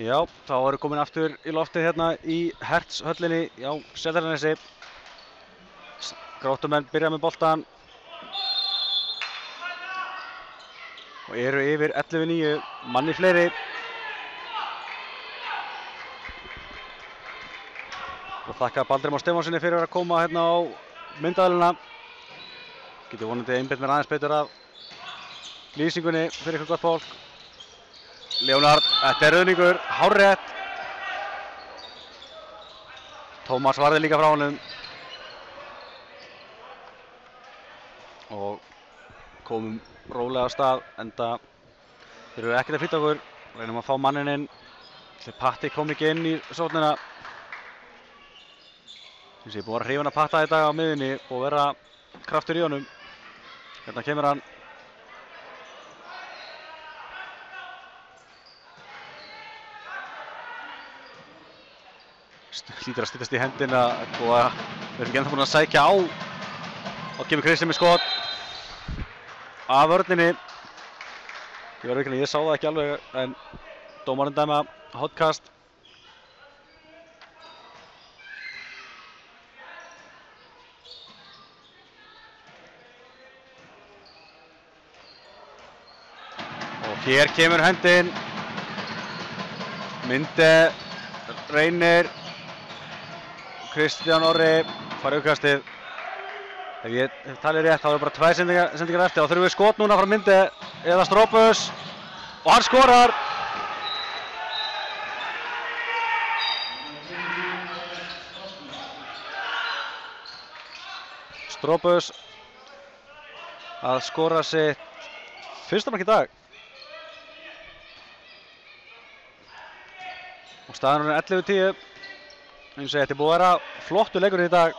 Já, þá erum við komin aftur í loftið hérna í Hertz-höllinni á Seltjarnarnesi. Gróttumenn byrja með boltan og eru yfir 11-9, manni fleiri. Og þakka Baldri Már Stefánsssyni fyrir að koma hérna á myndavélina. Geti vonandi einbeitt mér aðeins betur af lýsingunni fyrir ykkur gott fólk. Leonard, þetta er ruðningur, hárrétt. Tómas varði líka frá honum. Og komum rólega af stað, enda þeir eru ekkert að flýta okkur. Reynum að fá manninn inn. Þegar Patti kom ekki inn í sóknina. Ég sé búin að hrifin að Patta í dag á miðjunni og vera kraftur í honum. Hérna kemur hann. Hlýtur að styttast í hendina og við erum ekki ennþá búin að sækja á og kemur Kristinn með skot af vörninni. Ég sá það ekki alveg en dómarinn dæma hotkast. Og hér kemur hendin. Minde reynir. Kristján Orri fær aukastið. Ef ég hef talið rétt þá eru bara 2 sendingar eftir og þurfum við skot núna frá Minde eða Strópus og hann skorar. Strópus að skora sitt fyrsta mark í dag. Og staðan er 11-10. Eins og þetta er búið að vera flottur leikur í dag.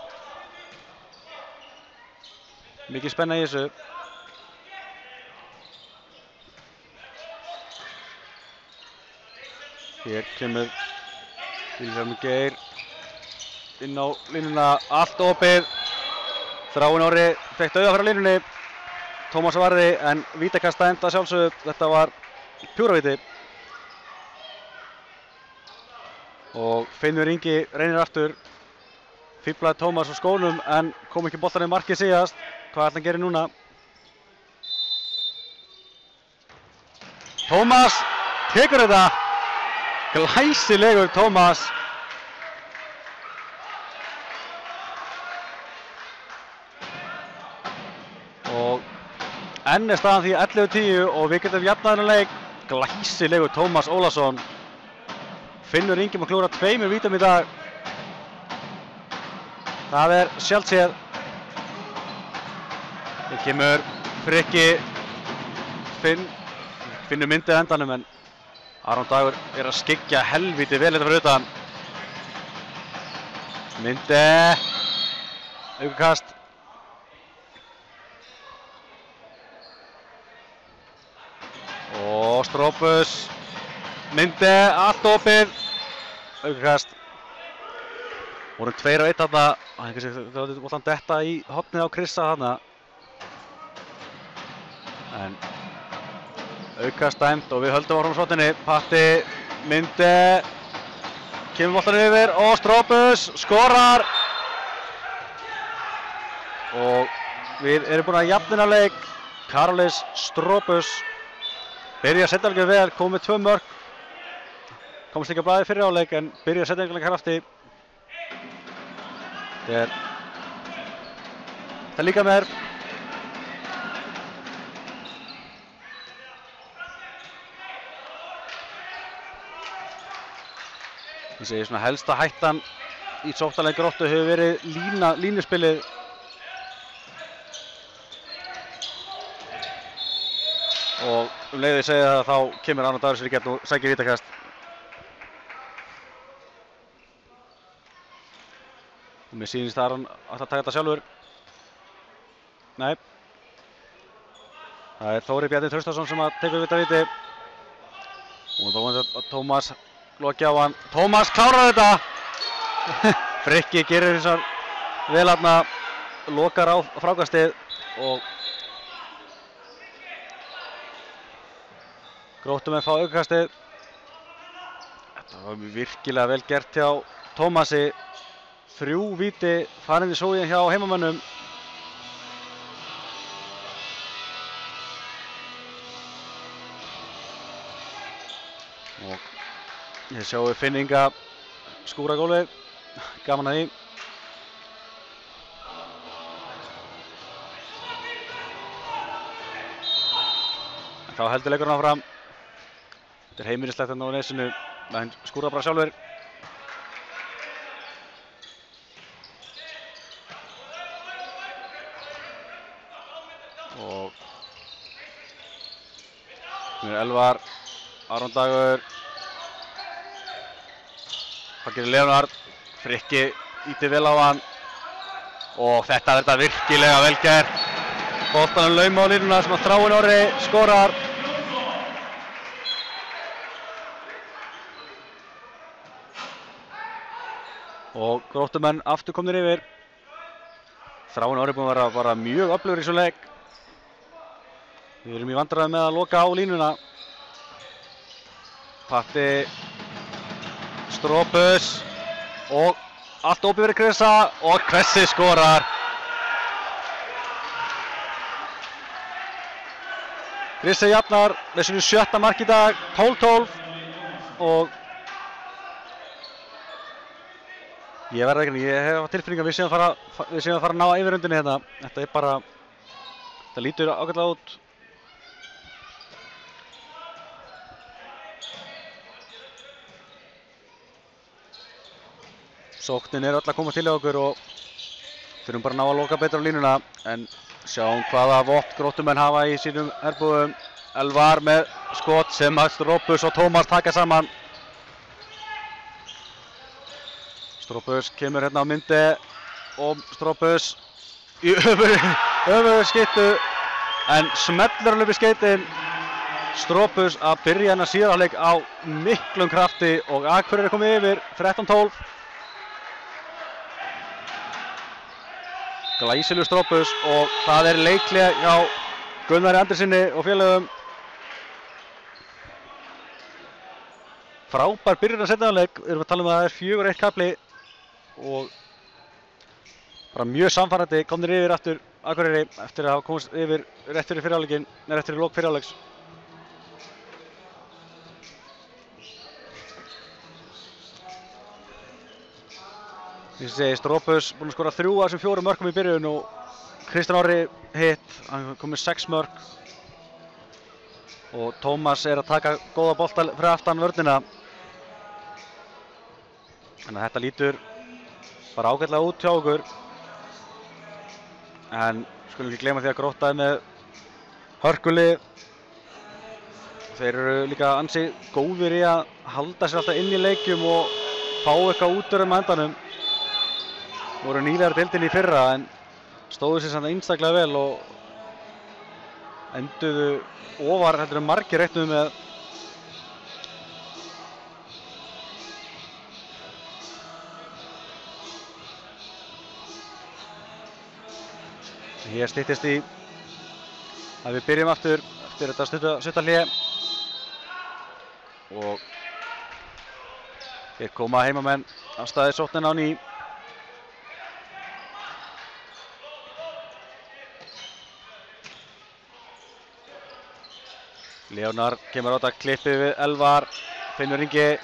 Mikið spenna í þessu. Hér kemur Vilhjálmur Geir inn á línuna, allt opið. Þráinn Orri fekk dauða fyrir línunni. Tómas varði en vítakast að enda sjálfsögðu. Þetta var pjúravíti. Og Finnur Ingi reynir aftur. Fíflaði Tómas á skónum en kom ekki boltanum í markið síðast. Hvað ætla hann að gera núna? Tómas tekur þetta. Glæsilegur Tómas. Og enn er staðan því 11-10 og við getum jafnað þennan leik. Glæsilegur Tómas Ólason. Finnur Ingi má klúra 2 vítum í dag. Það er sjaldséð. Hér kemur Frikki. Finnur myndið endanum en Aron Dagur er að skyggja helvíti vel þetta fyrir utan. Myndi. Aukakast. Og Strópus. Myndi. Allt opið. Aukakast. Vorum 2 á 1 þarna. Það var boltan detta í hornið á Krissa þarna. En aukast dæmt og við höldum áfram svotinni. Patti, Myndi, kemur boltan yfir og Strópus skorar. Og við erum búin að jafna leik. Karolis Strópus byrja að setja alveg vel, kom með 2 mörk. Komst ekki að blaði fyrir áleik en byrja að setja alveg krafti. Það er líka með þér. Ég segi svona helsta hættan í sóknarleik Gróttu hefur verið línuspilið. Og leið ég segja það þá kemur Aron Dagur sér í gegn og sækir vítakast. Og mér sýnist að Aron ætla að taka þetta sjálfur. Nei. Það er Þóri Bjarni Traustason sem að tekur vítavíti. Og þá vonandi að Tómas loki á hann. Tómas klárar þetta! Frikki gerir þessar vel þarna, lokar á frákastið og Gróttumenn fá aukakastið. Þetta var virkilega vel gert hjá Tómasi. 3 víti farin í sógin hjá heimamönnum. Og ég sjáum við Finn Inga skúra gólfið, gaman að því. En þá heldur leikurinn áfram. Þetta er heimilislegt hérna á nesinu, hann skúra bara sjálfur. Og nú er Elvar, Aron Dagur. Hvað gerir Leonard? Frikki ýtir vel á hann. Og þetta er þetta virkilega vel gert. Boltanum lauma á línuna sem að Þráinn Orri skorar. Og Gróttumenn aftur komnir yfir. Þráinn Orri búinn að vera bara mjög öflugur í þessum leik. Við erum í vandræðum með að loka á línuna. Patti, Strópus og allt opið fyrir Krissa og Kvessi skorar. Krissi jafnar með sínu 7. mark í dag, 12-12 og ég verð ekki, ég hef tilfinning að við séum að fara að ná yfirrundinni hérna. Þetta er bara, þetta lítur ágætlega út. Sóknin er öll að koma til hjá okkur og þurfum bara að ná að loka betur á línuna. En sjáum hvaða vopn Gróttumenn hafa í sínum herbúðum. Elvar með skot sem að Strópus og Tómas taka saman. Strópus kemur hérna á Myndi og Strópus í öfugu skyttu en smellur hann upp í skeytin Stropus að byrja hennar síðari hálfleik á miklum krafti og Akureyri komið yfir 13-12. Glæsilegur Stropus og það er leiklega hjá Gunnari Andersinni og félögum. Frábær byrjun að seinni hálfleik, við erum að tala um að það er 4-1 kafli og bara mjög samfærandi komnir yfir aftur Akureyri eftir að hafa komist yfir rétt fyrir fyrri hálfleikinn, rétt fyrir lok fyrri hálfleiks. Ég segi Stropus búinn að skora 3 af þessum 4 mörkum í byrjun og Kristján Orri hitt, hann kom með 6 mörk og Tómas er að taka góða bolta fyrir aftan vörnina. Þannig að þetta lítur bara ágætlega út hjá okkur. En skulum ekki gleyma því að Grótta er með hörkulið. Þeir eru líka ansi góðir í að halda sér alltaf inn í leikjum og fá eitthvað út úr endanum. Voru nýlegar deildinni í fyrra en stóðu sér samt einstaklega vel og enduðu ofar heldur en margir reiknuðu með. Hér styttist í að við byrjum aftur eftir þetta stutta hlé og hér koma heimamenn á staði sóknina á ný. Leonard kemur á þetta klippið við Elvar, Finnur Ingi.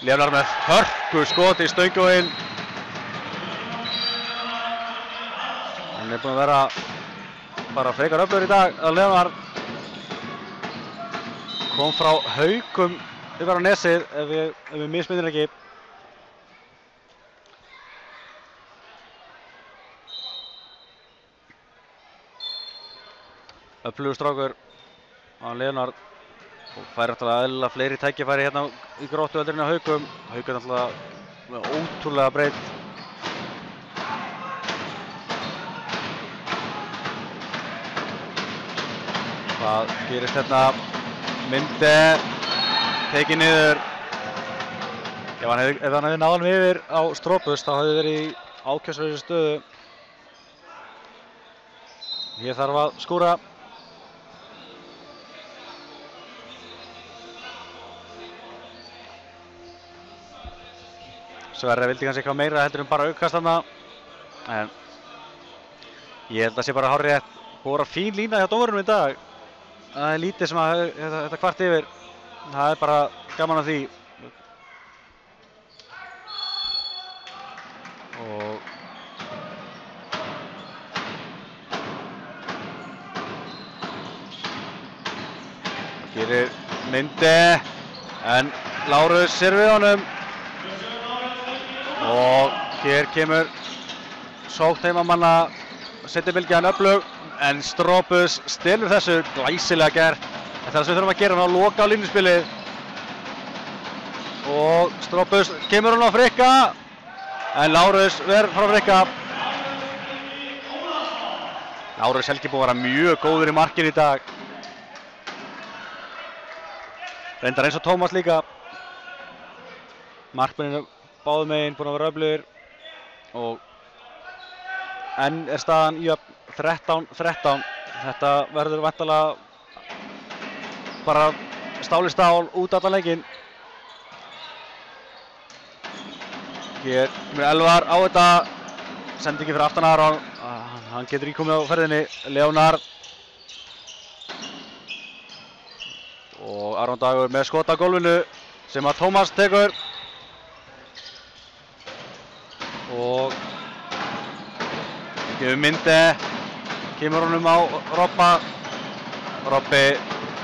Leonard með hörku skot í stöngjóinn. Hann er búinn að vera bara frekar öflugur í dag að Leonard. Kom frá Haukum yfir á Nesið ef við misminnum ekki. Öflugur strákur. Leonard og fær náttúrulega eðlilega fleiri tækifæri hérna í Gróttu heldur en á Haukum. Haukum náttúrulega með ótrúlega breidd. Hvað gerist hérna? Myndi tekið niður. Ef hann hefði náð hann yfir á Stropus þá hefði verið í ákjósverðri stöðu. Hér þarf að skúra. Sverre vildi kannski eitthvað meira heldur en bara aukast þarna. En ég held að sé bara hárrétt. Búið að fín lína hjá dómarunum í dag. Það er lítið sem að þetta kvart yfir. Það er bara gaman af því. Og það gerir Myndi. En Lárus er við honum. Og hér kemur sókn heimamanna, seinni öflug, en Stropus stelur þessu, glæsilega gert. Þetta er það sem við þurfum að gera, að loka á línuspilið. Og Stropus kemur hún á Frikka, en Lárus verður frá Frikka. Lárus Helgi búinn að vera mjög góður í markinu í dag. Reyndar eins og Tómas líka. Markmenninu báðum megin búinn að vera öflugir og enn er staðan jöfn 13-13. Þetta verður væntanlega bara stál í stál út allan leikinn. Hér kemur Elvar á þetta, sendingi fyrir aftan Aron, hann getur íkomið á ferðinni. Leonard og Aron Dagur með skot á gólfinu sem að Tómas tekur. Og gefur Myndi, kemur honum á Robba. Robbi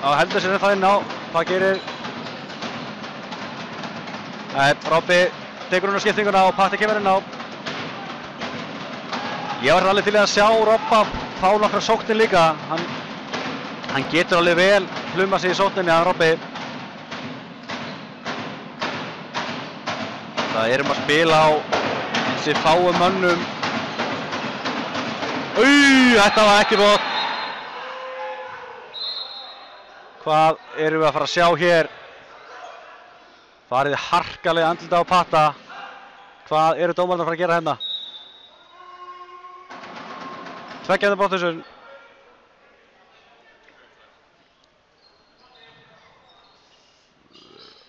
heldur sér það inn á, hvað gerir? Nei, Robbi tekur hún á skiptinguna og Patti kemur inn á. Ég var alveg til að sjá Robba fá nokkra sóknir líka. Hann getur alveg vel pluma sig í sókninni að Robbi. Það er að spila á þessi fáum mönnum. Þetta var ekki gott. Hvað erum við að fara að sjá hér? Farið harkalega andlita á Patta. Hvað eru dómararnir að fara að gera hérna? Tveggjandi brottvísun.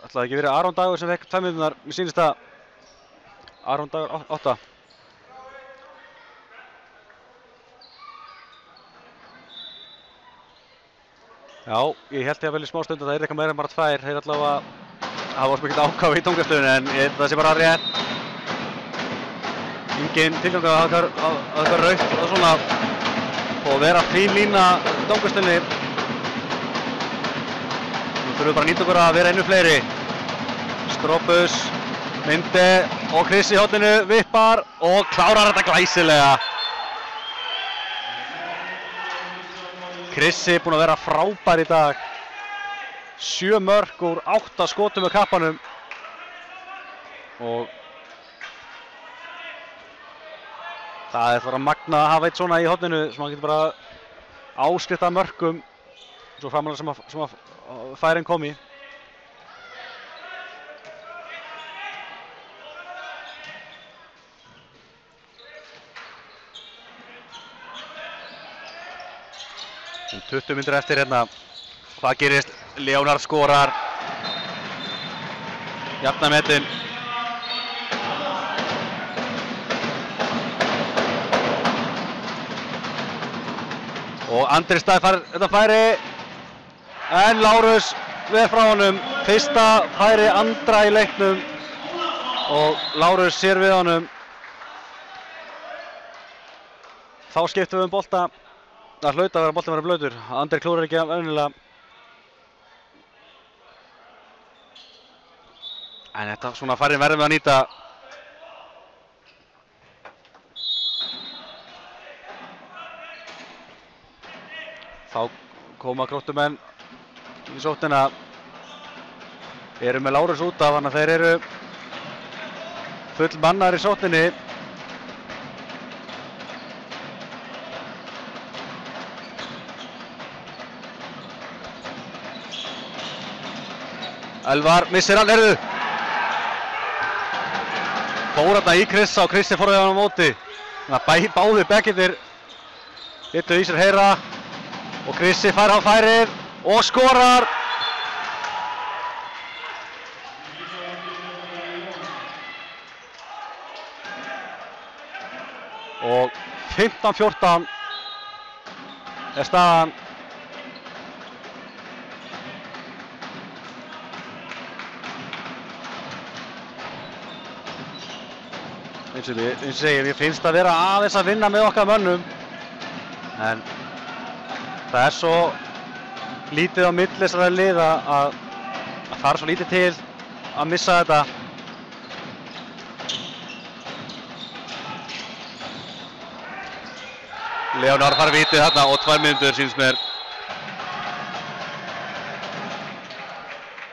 Ætlaði ekki verið Aron Dagur sem fekk 2 mínúturnar. Mér sýnist það. Aron Dagur 8. Já, ég held ég að vel í smá stund að það eitthvað meira en bara 2. Þeir allavega hafa svo mikið ákafi í dómgæsluninni en ég held að það sé bara rétt. Engin tilgang að hafa eitthvað rautt og svona og vera fín lína dómgæslunni. Nú þurfum við bara að nýta okkur að vera einu fleiri. Stropus, Myndi og Chris í horninu vippar og klárar þetta glæsilega. Chrisi búinn að vera frábær í dag. 7 mörk úr 8 skotum með kappanum. Og það er bara magna að hafa eitt svona í horninu sem hann getur bara áskrift af mörkum svo framalega sem að færin kom í. Um 20 mínútur eftir hérna. Hvað gerist? Leonard skorar. Jafnametinn. Og Andri Stæð fær þetta færi. En Lárus ver frá honum. Fyrsta færi Andra í leiknum. Og Lárus sér við honum. Þá skiptum við bolta. Það hlaut að vera boltinn verið blautur. Andri klúrar ekki venjulega. En þetta svona færin verðum við að nýta. Þá koma Gróttumenn í sóknina. Eru með Lárus út af, þannig að þeir eru full mannar í sókninni. Elvar missir hann, heyrðu. Fór þarna í Krissa og Krissi fór við hann á móti. Þannig að báðir bekkirnir létu í sér heyra. Og Krissi fær á færið og skorar. Og 15-14 er staðan. Eins og ég segi, mér finnst að vera aðeins að vinna með okkar mönnum. En það er svo lítið á milli þessara liða að það er svo lítið til að missa þetta. Leonard fær vítið þarna og 2 mínútur sýnst mér.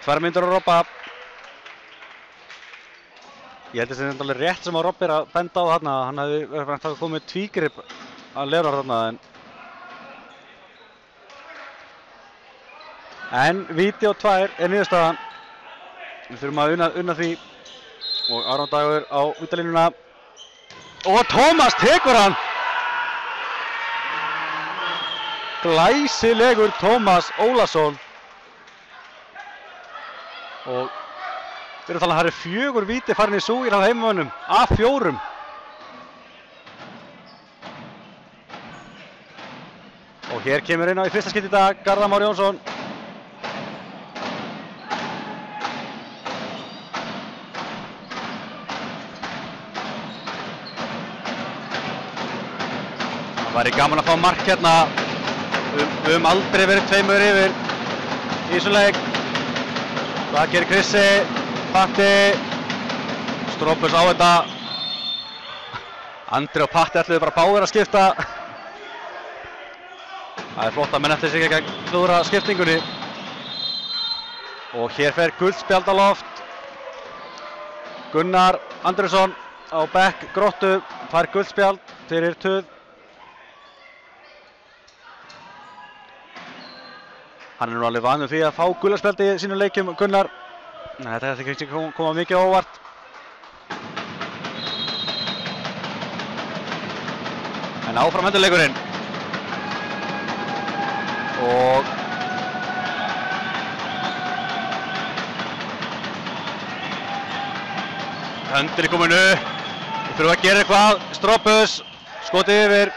2 mínútur að Robba. Ég held að það er alveg rétt sem að Robbi er að benda á þarna. Hann hefði verið að koma með tvígrip að Leonard þarna. En víti og 2 er niðurstaðan. Við þurfum að unna því. Og Aron Dagur á vítalínuna. Og Tómas tekur hann! Glæsilegur Tómas Ólason. Og við erum að tala að það eru 4 víti farin í súgir af heimamönnum. Af 4. Og hér kemur inn á í fyrsta skipti í dag Garðar Már Jónsson. Það væri gaman að fá mark hérna. Við höfum aldrei verið 2 yfir í þessum leik. Það gerir Krissi, Patti, Stropus á þetta. Andri og Patti ætluðu bara báðir að skipta. Það er flott að menn eftir sig ekki að klúðra skiptingunni. Og hér fer guldspjald á loft. Gunnar Andrésson á bekk Gróttu fær guldspjald fyrir tuð. Hann nú alveg vanur því að fá gula spjaldi í sínum leikjum, Gunnar. Nei, þetta er kannski koma mikið á óvart. En áfram hendur leikurinn. Og Höndin er komin upp. Við þurfum að gera eitthvað. Stropus, skotið yfir.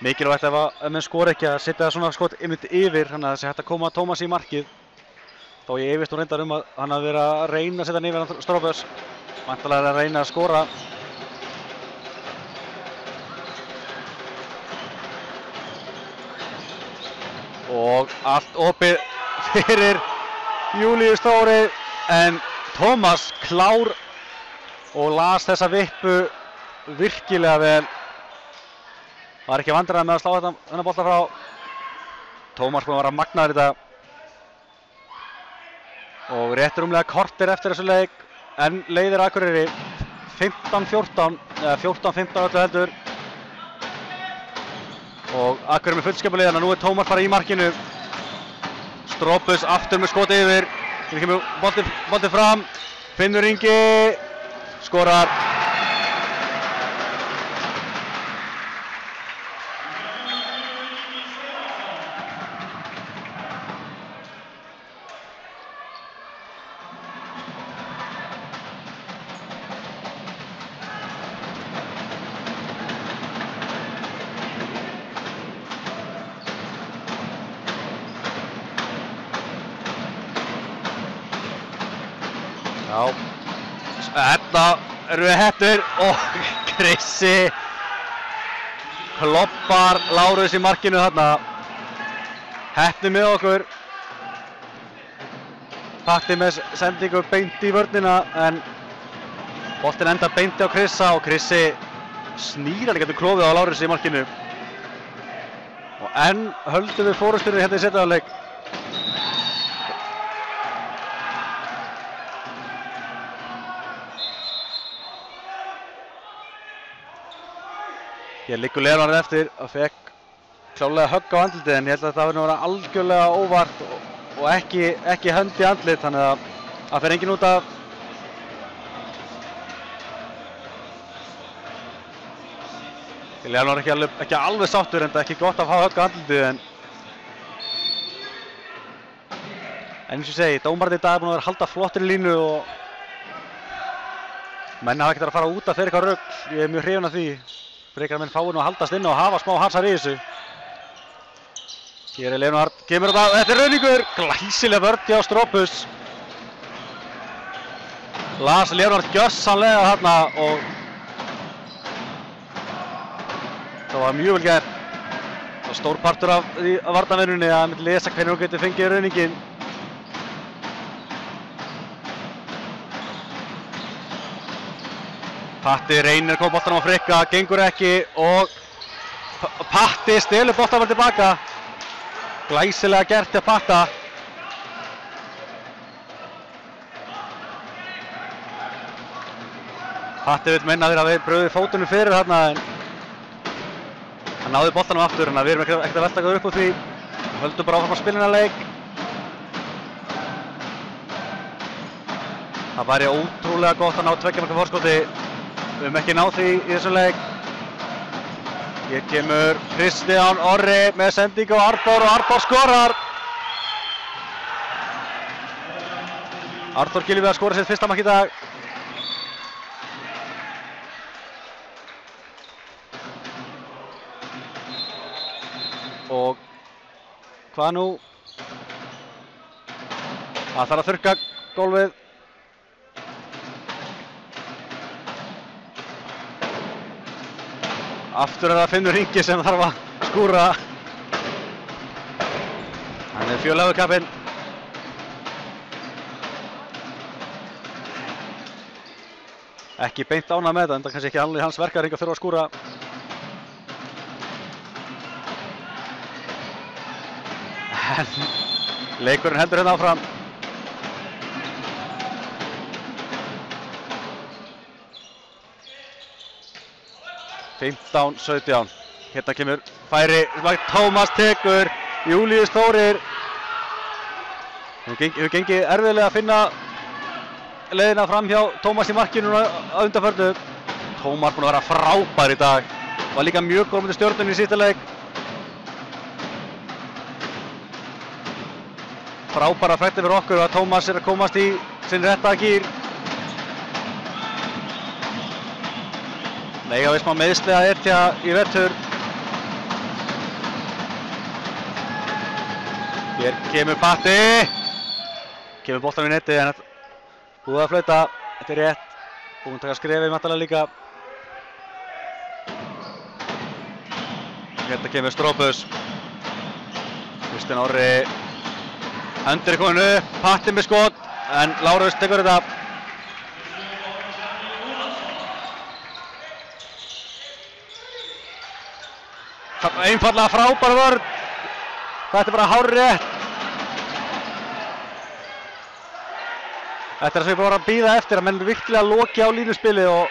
Mikilvægt ef menn skora ekki að setja svona skot einmitt yfir, þannig að það sé hægt að koma Tómas í markið. Þó ég efist nú reyndar að hann hafi verið að reyna að setja hann yfir Stropus. Væntanlega er að reyna að skora. Og allt opið fyrir Júlíus Þóri, en Tómas klár og las þessa vippu virkilega vel. Var ekki vandræðið með að slá þennan bolta frá. Tómas búinn að vera magnaður í dag. Og rétt rúmlega korter eftir þessu leik, en leiðir Akureyri 15-14, eða 14-15 öllu heldur. Og Akureyri með fullskipulið, nú er Tómas bara í markinu. Stropus aftur með skoti yfir. Hér kemur bolti fram. Finnur Ingi skorar. Já, hérna erum við heppnir og Krissi kloppar Lárus í markinu þarna. Heppnir með okkur. Patti með sendingu beint í vörnina, en boltinn endar beint á Krissa og Krissi snýr hann getur klofið á Lárus í markinu. Og enn höldum við fórustunni hérna í seinni hálfleik. Hér liggur Leonard eftir og fekk klálega högg á andlitið, en ég held að það verður að vera algjörlega óvart og ekki hönd í andlit, þannig að það fer enginn út af. Leonard er ekki alveg sáttur, en það er ekki gott að fá högg á andlitið, en eins og ég segi, dómarinn í dag er búinn að vera að halda flottri línu og menn hafa ekkert að fara út af fyrir eitthvað rugl. Ég er mjög hrifinn af því. Frekar menn fáir nú að haldast inn og hafa smá hasar í þessu. Hér er Leonard, kemur þetta, þetta er rauningur, glæsileg vörn hjá Stropus. Las Leonard gjörsamlega þarna og það var mjög vel gert. Það var stór partur af varnarvinnunni að myndi lesa hvernig hún getur fengið rauninginn. Patti reynir að koma boltanum á Frikka, gengur ekki og Patti stelur boltanum tilbaka. Glæsilega gert hjá Patta. Patti vill minna þér að við bröðum fótunum fyrir þarna, en hann náði boltanum aftur, en við erum ekkert að velta eitthvað upp úr því. Höldum bara áfram að spila þennan leik. Það væri ótrúlega gott að ná 2 marka forskoti. Við höfum ekki náð því í þessum leik. Hér kemur Kristján Orri með sendingu á Arnþór og Arnþór skorar. Arnþór Gylfi að skora sitt fyrsta mark í dag. Og hvað nú? Það þarf að þurrka gólfið. Aftur er það Finnur Ingi sem þarf að skúra. Hann er fjölöfukapinn. Ekki beint ánægður með þetta, en það er kannski ekki alveg hans verkahring að þurfa að skúra. En leikurinn heldur hérna áfram. (15-17) Hérna kemur færi sem Tómas tekur. Júlíus Þórir. Hefur gengið erfiðlega að finna leiðina fram hjá Tómas í markinu að undanförnu. Tómas búinn að vera frábær í dag. Var líka mjög góð með Stjörnunni í síðasta leik. Frábæra fréttir fyrir okkur að Tómas að komast í sinn rétta gír. Nei, við smá meiðsli að etja í vetur. Hér kemur Patti. Kemur boltanum í netið en búið að flauta. Þetta rétt. Búinn að taka skrefið mættalega líka. Hérna kemur Strópus. Kristján Orri hendur kominu upp, Patti með skot en Lárus tekur þetta. Einfallega frábær vörn. Þetta bara hárrétt. Þetta sem við bara að bíða eftir að menn virkilega loki á línuspilið og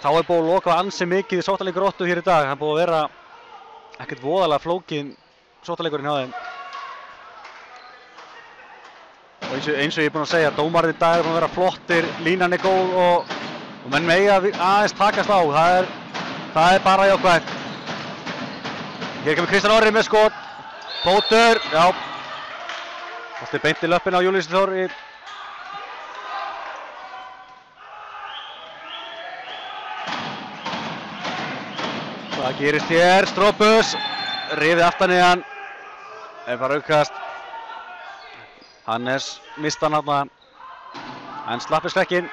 þá búið að loka ansi mikið í sóttaleikur 8 hér í dag. Það búið að vera ekkert voðalega flókin sóttaleikurinn hjá þeim. Og eins og ég búinn að segja, dómarinn í dag búinn að vera flottir, línan góð og menn mega aðeins takast á. Það bara jákvætt. Hér kemur Kristján Orri með skot. Fótur, já. Þetta beint í löppin á Júlíusi Þóri. Hvað gerist hér? Strópus. Rifið aftan í hann. Bara aukast. Hannes mista hann þarna. En slappir skrekkinn.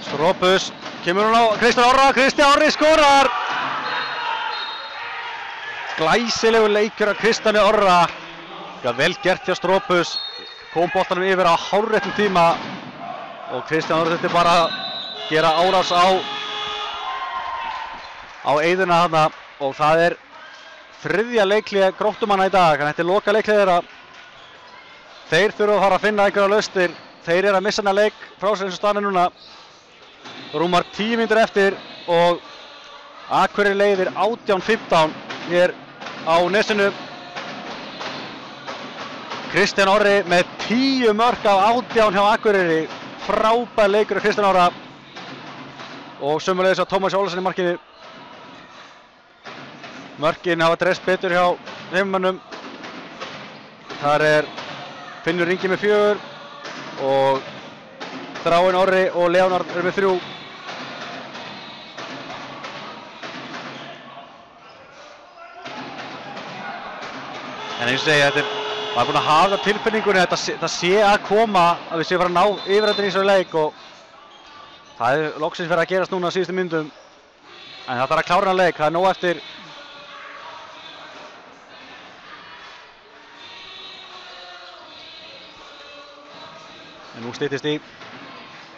Strópus. Kemur hún á Kristján Orra. Kristján Orri skorar! Glæsilegur leikur af Kristjáni Orra. Vel gert hjá Strópus. Kom boltanum yfir á hárréttum tíma. Og Kristján Orri þurfti bara að gera árás á eyðuna þarna. Og það þriðja leikhlé Gróttumanna í dag. Þannig að þetta loka leikhlé þeirra. Þeir þurfa að fara að finna einhverja lausnir. Þeir að missa þennan leik frá sér eins og staðan núna. Rúmar 10 mínútur eftir og Akureyri leiðir 18-15 hér á Nesinu. Kristján Orri með 10 mörk af 18 hjá Akureyri. Frábær leikur af Kristján Orra. Og sömuleiðis á Tómasi Ólafssyni í markinu. Mörkin hafa dress betur hjá heimamönnum. Þar Finnur Ingi með 4 og Þráinn Orri og Leonard með 3. En eins og segja, maður er búinn að hafa tilfinningunni að þetta sé að koma, að við séum að fara að ná yfirhöndinni í þessari leik og það loksins verið að gerast núna á síðustu mínútum. En það þarf að klára þennan leik, það nóg eftir. En nú styttist í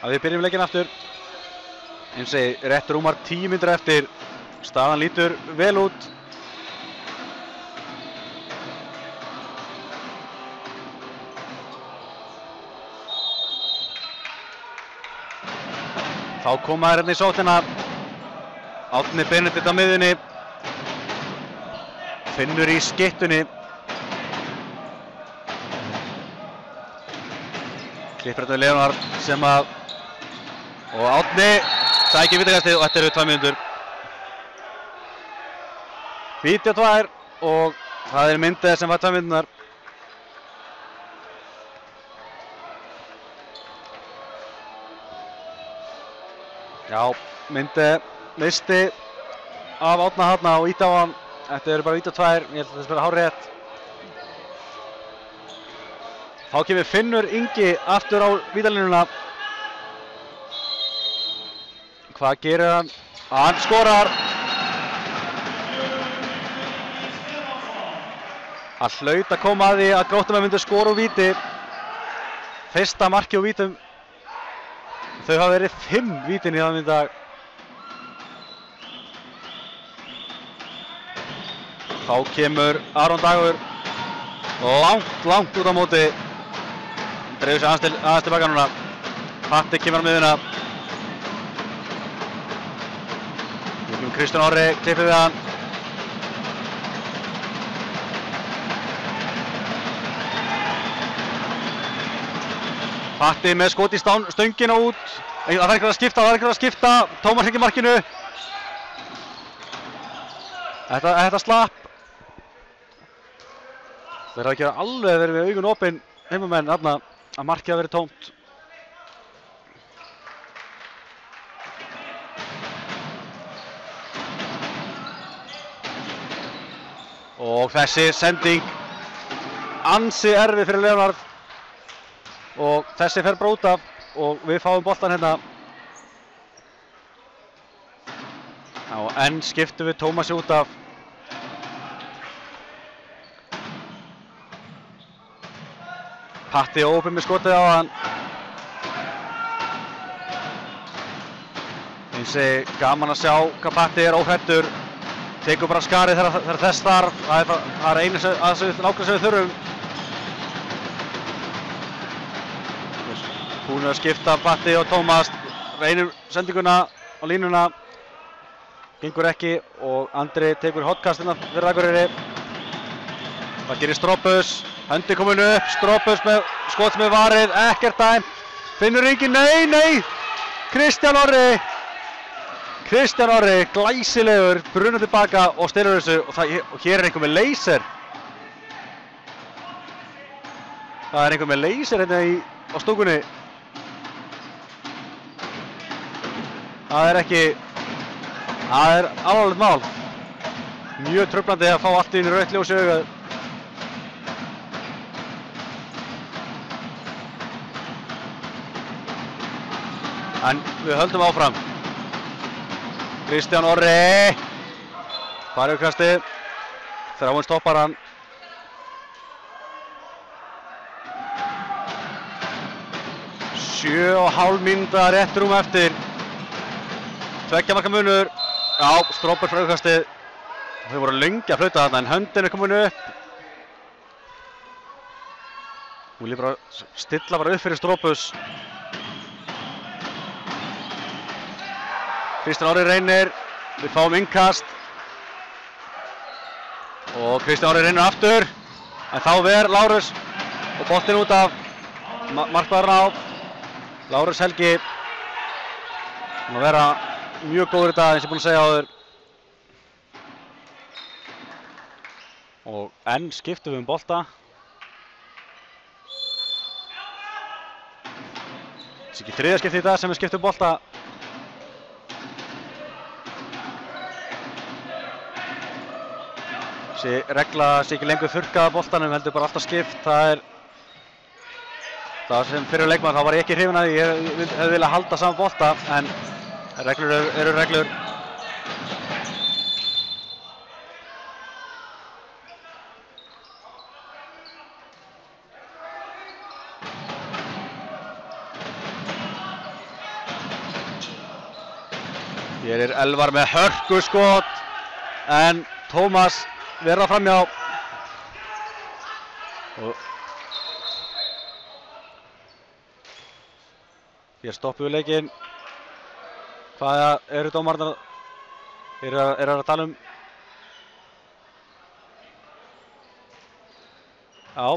að við byrjum leikinn aftur. Eins og segja, rétt rúmar 10 mínútur eftir. Staðan lítur vel út. Þá koma þær hérna í sóknina. Árni Benedikt á miðjunni. Finnur í skyttunni. Klippir hérna við Leonard sem að og Árni sækir vítakastið og þetta eru 2 mínútur. Víti á 2 og það Myndið sem var 2 mínúturnar. Já, Myndið misti af Árna þarna og ítti á hann. Þetta eru bara víti á 2, ég held að þetta spila hárrétt. Þá kemur Finnur Ingi aftur á vítalínuna. Hvað gerir hann? Hann skorar! Það hlaut að koma að því að Gróttumenn myndu skora úr víti. Fyrsta marki úr vítum. Þau hafa verið 5 vítin í þannig dag. Þá kemur Aron Dagur langt út á móti. Dreifir sig aðeins tilbaka núna. Patti kemur á miðjuna. Kristján Orri klippir við hann. Patti með skot í stöngina út. Það þarf ekki að skipta, Tómas hringir markinu. Þetta slapp. Það er ekki alveg verið með augun opin heimamenn þarna að markið hafi verið tómt. Og þessi sending ansi erfið fyrir Leonard. Og þessi fer bara út af og við fáum boltan hérna. Já, enn skiptum við Tómasi út af. Patti ópinn með skotið á hann. Eins og gaman að sjá hvað Patti er óhræddur. Tekur bara skarið þegar þess þarf. Það er einu nákvæmlega sem við þurfum. Hún er að skipta Patti og Tómas. Reynir sendinguna á línuna. Gengur ekki og Andri tekur hotkastina fyrir Akureyri. Það gerir Stropus. Höndi komin upp, Stropus með skot með varið, ekkert dæmt. Finnur enginn, nei! Kristján Orri, glæsilegur, brunar tilbaka og styrur þessu. Og hér er einhver með laser. Það er einhver með laser hérna á stúkunni. Það er alvarlegt mál. Mjög truflandi að fá allt í einu rautt ljós í augað. En við höldum áfram. Kristján Orri. Fariðkasti. Þráinn stoppar hann. Sjö og hálf mínúta rétt rúm eftir. 2 marka munur. Já, Stropus fariðkasti. Þau voru lengi að flauta þarna en höndin er komin upp. Hún vil bara stilla upp fyrir Stropus. Kristján Orri reynir, við fáum innkast og Kristján Orri reynir aftur en þá ver Lárus og boltinn út af markmaðurinn á. Lárus Helgi að vera mjög góður í dag eins og ég er búinn að segja áður. Og enn skiptum við bolta. Það er ekki þriðja skipti í dag sem við skiptum bolta. Þessi regla sé ekki lengur þurrkað af boltanum, heldur bara alltaf skipt. Það sem fyrir leikmann þá var ég ekki hrifinn af því. Ég hefði viljað halda saman bolta, en reglur eru reglur. Hér er Elvar með hörkuskot, en Tómas verða framhjá. Og hér stoppum við leikinn. Hvað eru dómararnir að tala um? Já,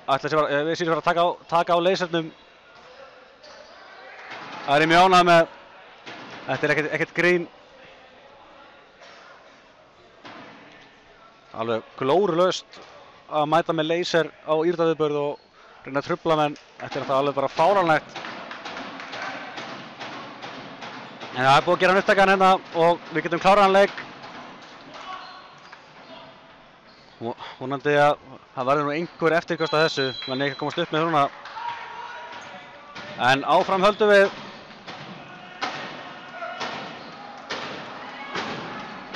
við séum að taka á leysernum. Það er ég mjög ánægður með. Þetta er ekkert grín. Alveg glórulaust að mæta með laser á íþróttaviðburð og reyna að trufla menn. Þetta er alveg bara fáránlegt. En það er búið að gera upptakan hérna og við getum klárað hann leik. Vonandi að það verður nú einhver eftirköst af þessu, menn ekki að komast upp með núna. En áfram höldum við.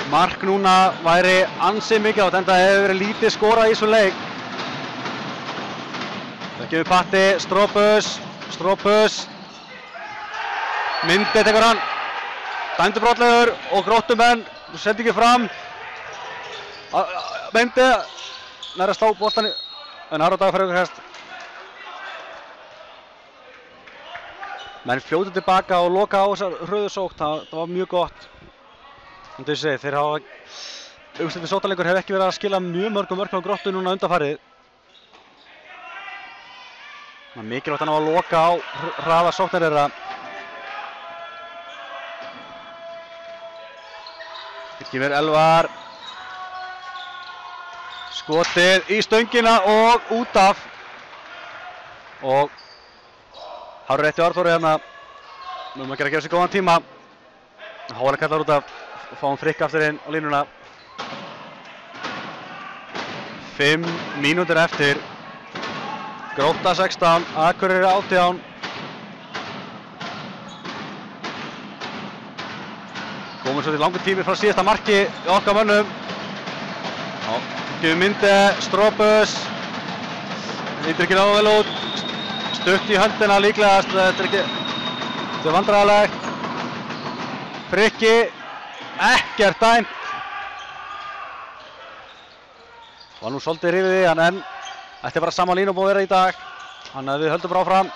Mark núna væri ansi mikilvægt, enda hefur verið lítið skorað í þessum leik. Það gefur Patti, Stropus. Myndi tekur hann. Dæmdur brotlegur og Gróttumenn sendi ekki fram. Myndi nær að slá boltan en Aron Dagur Freygarhest. Menn fljótu tilbaka og loka á þessar hröðu sókn, það var mjög gott. Þetta ég segi, þeir hafa Úrslitin sóknarleikur hefur ekki verið að skila mjög mörgum mörkum á Gróttu núna undanfarið. Það er mikilvægt að ná að loka á hraða sóknir þeirra. Birkimir Elvar. Skotið í stöngina og út af. Og hárur rétti Arþóri hérna. Nú erum við að gefa sér góðan tíma. Hálega kallar út af. Fáum Frikka aftur inn á línuna. 5 mínútur eftir. Grótta 16, Akureyri 18. Komum svo til langur tími frá síðasta marki okkar mönnum. Guminde, Stropus. Lítur ekki náðu vel út. Stutt í höndina líklegast. Þetta er vandræðalegt. Frikki, ekkert dæmt. Var nú svolítið hrifið í hann en þetta er bara sama línu búið að vera í dag. Þannig að við höldum bara áfram.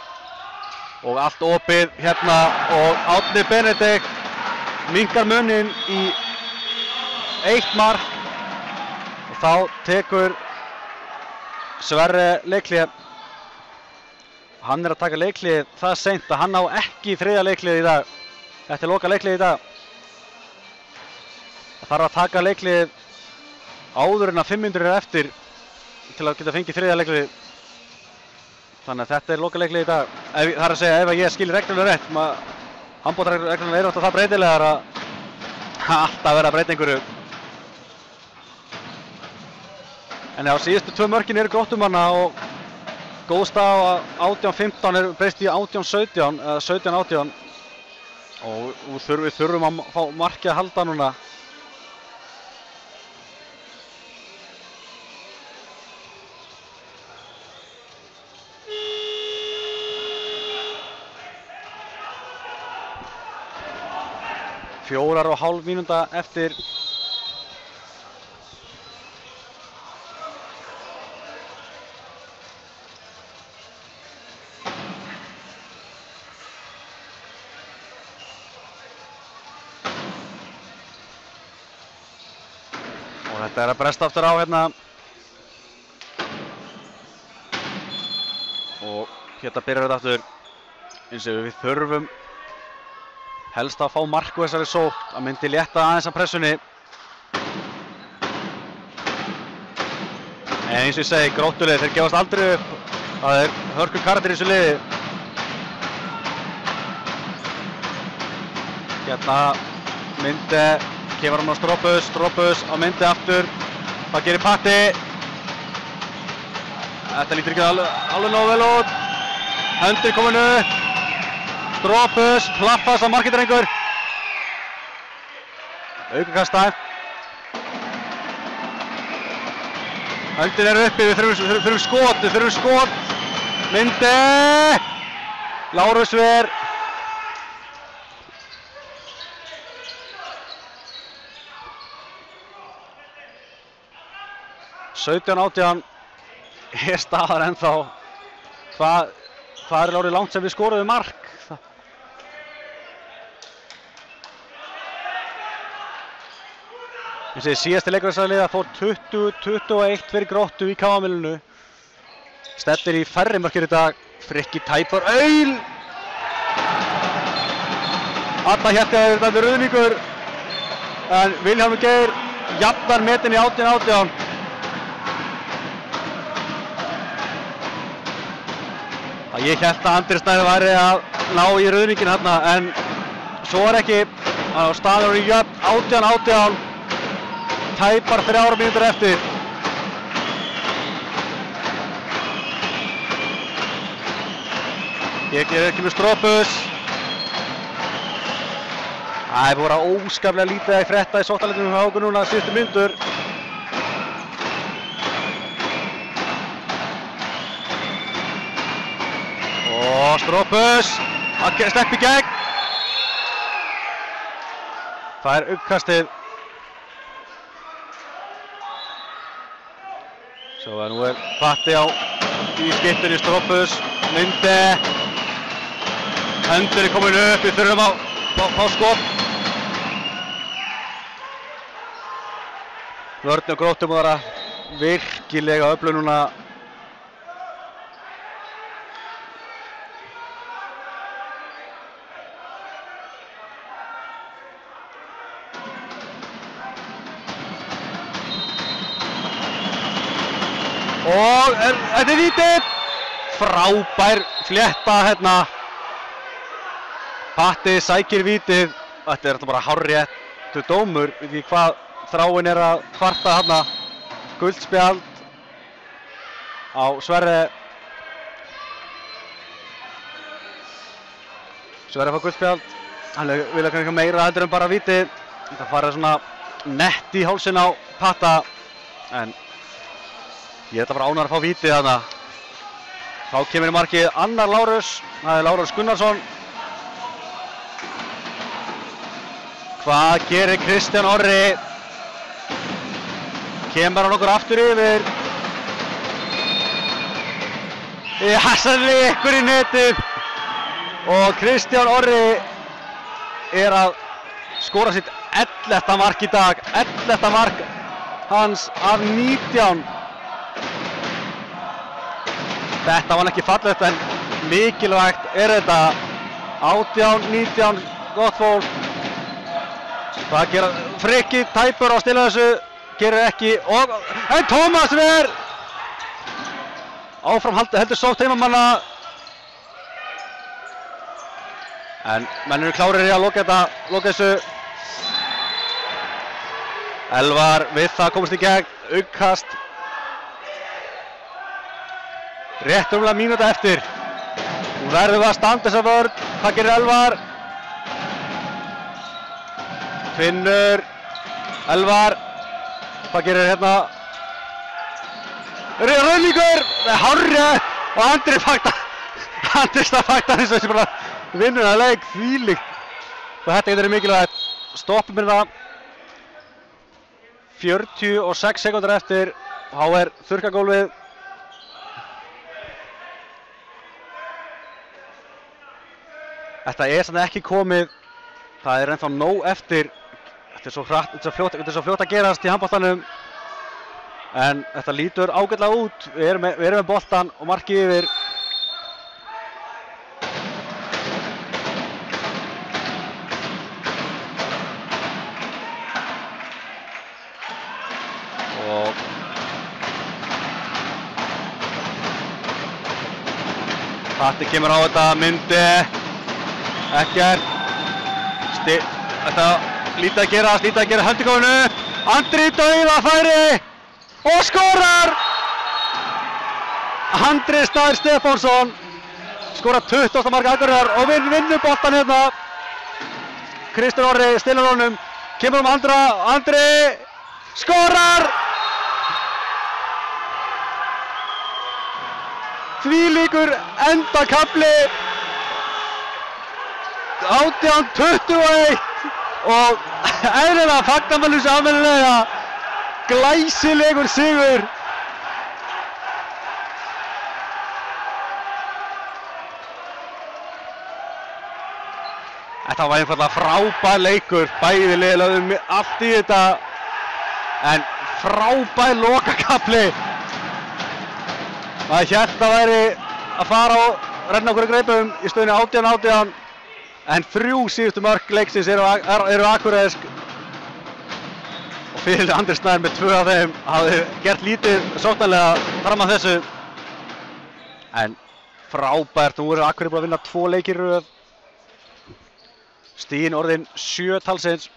Og allt opið hérna og Árni Benedikt minnkar muninn í 1 mark. Og þá tekur Sverre leikhlé. Hann er að taka leikhlé það seint að hann á ekki 3. leikhlé í dag. Þetta er loka leikhlé í dag. Það þarf að taka leikhlé áður en að 5 mínútur er eftir til að geta fengið 3. leikhlé. Þannig að þetta er loka leikhlé í dag. Það er að segja ef ég skil reglurnar rétt. Handboltareglurnar eru alltaf það breytilegar að alltaf vera að breyta einhverju. En já, síðustu 2 mörkin eru Gróttumanna og góð staða á 18-15 er breyst í 18-17 eða 17-18. Og við þurfum að fá markið að halda núna. Fjórar og hálf mínúta eftir. Og þetta er að bresta aftur á hérna. Og hérna byrjar þetta aftur. Eins og við þurfum helst að fá mark úr þessari sókn. Það myndi létta aðeins af pressunni. En eins og ég segi, Gróttulið, þeir gefast aldrei upp. Það er hörku karakter í þessu liði. Hérna myndi, kemur hann á Stropus á myndi aftur. Það gerir Patti. Þetta lítur ekki alveg nógu vel út. Höndir komin upp. Stropus, plaffast af markidrengur. Aukakast dæmt. Höndin er uppi, við þurfum skot. Myndi. Lárus Ver. (17-18) er staðar ennþá. Hvað er orðið langt sem við skoruðum mark? Síðasti leikur þessara liða fór 20-21 fyrir Gróttu í KM-milinu. Stefnir í færri mörkur í dag. Frikki tæpar Aul. Alla hétti að þetta er ruðningur. En Vilhjálmur Geir jafnar metin í 18-18. Ég hélt að Andri Snær væri að ná í ruðningin hérna en svo er ekki. Staður í jöfn 18-18. Tæpar 3 mínútur eftir. Ég er ekki með Stropus. Það er búin að óskaplega lítið að frétta í sóknarleikunum hjá okkur núna síðustu mínútur. Og Stropus að sleppa í gegn. Það er uppkastið. Svo nú er Patti á í skiptunni. Stropus, myndi. Höndur er komin upp, við þurfum að fá skot. Vörn og Gróttu bara virkilega öflug núna. Og þetta er vítið. Frábær flétta hérna. Patti sækir vítið. Þetta er bara hárréttur dómur. Við því hvað Þráinn er að kvarta hérna. Gult spjald á Sverri. Sverri fá gult spjald. Hann vil eitthvað meira heldur en bara vítið. Það farið svona nett í hálsinn á Patta. En ég ætla bara ánægður að fá vítið þarna. Þá kemur í markið annar Lárus. Það er Lárus Gunnarsson. Hvað gerir Kristján Orri? Kemur hann okkur aftur yfir. Hassan leikur í netið. Og Kristján Orri er að skora sitt 11. mark í dag. 11. mark hans af 19. Þetta var ekki fallegt en mikilvægt er þetta. 18, 19, gott fólk. Það gera Frikki tæpur á að stila þessu. Gerir ekki og en Tómas ver áfram heldur sótt heimamanna. En menn eru klárir í að loka þessu. Elvar við það komast í gegn. Aukast. Rétt rúmlega mínúta eftir. Nú verðum við að standa þessa vörn. Hvað gerir Elvar? Finnur. Elvar. Hvað gerir hérna? Rauðvíkur. Hárrétt. Og Andri faktar eins og þessi bara vinnur að leik þvílíkt. Og þetta getur verið mikilvægt. Stoppum hérna. 46 sekúndur eftir. Þá er þurrkagólfið. Þetta er samt ekki komið. Það er ennþá nóg eftir. Þetta er svo hratt, þetta er svo fljótt að gerast í handboltanum. En þetta lítur ágætlega út. Við erum með boltan og markið yfir. Og Patti kemur á þetta, myndi. Ekkert. Þetta lítið að gera höndugónu. Andri dauðafæri og skorar! Andri Snær Stefánsson skorar 20. mark Akureyrar og vinnur boltan hérna. Kristján Orri stillar honum, kemur Andri skorar! Þvílíkur endakafli. 18-21 og eðlilega fagnar mann þessu almennilega. Glæsilegur sigur. Þetta var einfaldlega frábær leikur. Bæði lið lögðu allt í þetta. En frábær lokakafli. Maður hélt að væri að fara og renna okkur í greipum í stöðunni 18-18. En 3 síðustu mörk leiksins eru akureyrisk. Og fyrir Andri Snær með 2 af þeim hafði gert lítið sóknarlega fram að þessu. En frábært, nú eru Akureyri búin að vinna 2 leiki í röð. Stigin orðin 7 talsins.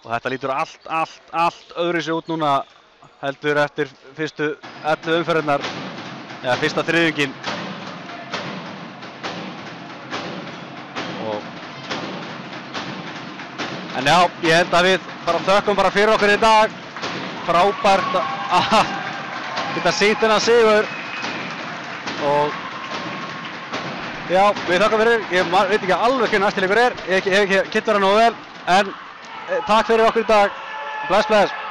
Og þetta lítur allt öðruvísi út núna heldur eftir fyrstu 11 umferðirnar. Eða fyrsta þriðjunginn. En já, ég held að við bara þökkum bara fyrir okkur í dag. Frábært að geta sýnt þennan sigur. Og já, við þökkum fyrir. Ég veit ekki alveg hvernig næsti leikur er. Ég hef ekki kynnt vera nógu vel. En takk fyrir okkur í dag. Bless, bless.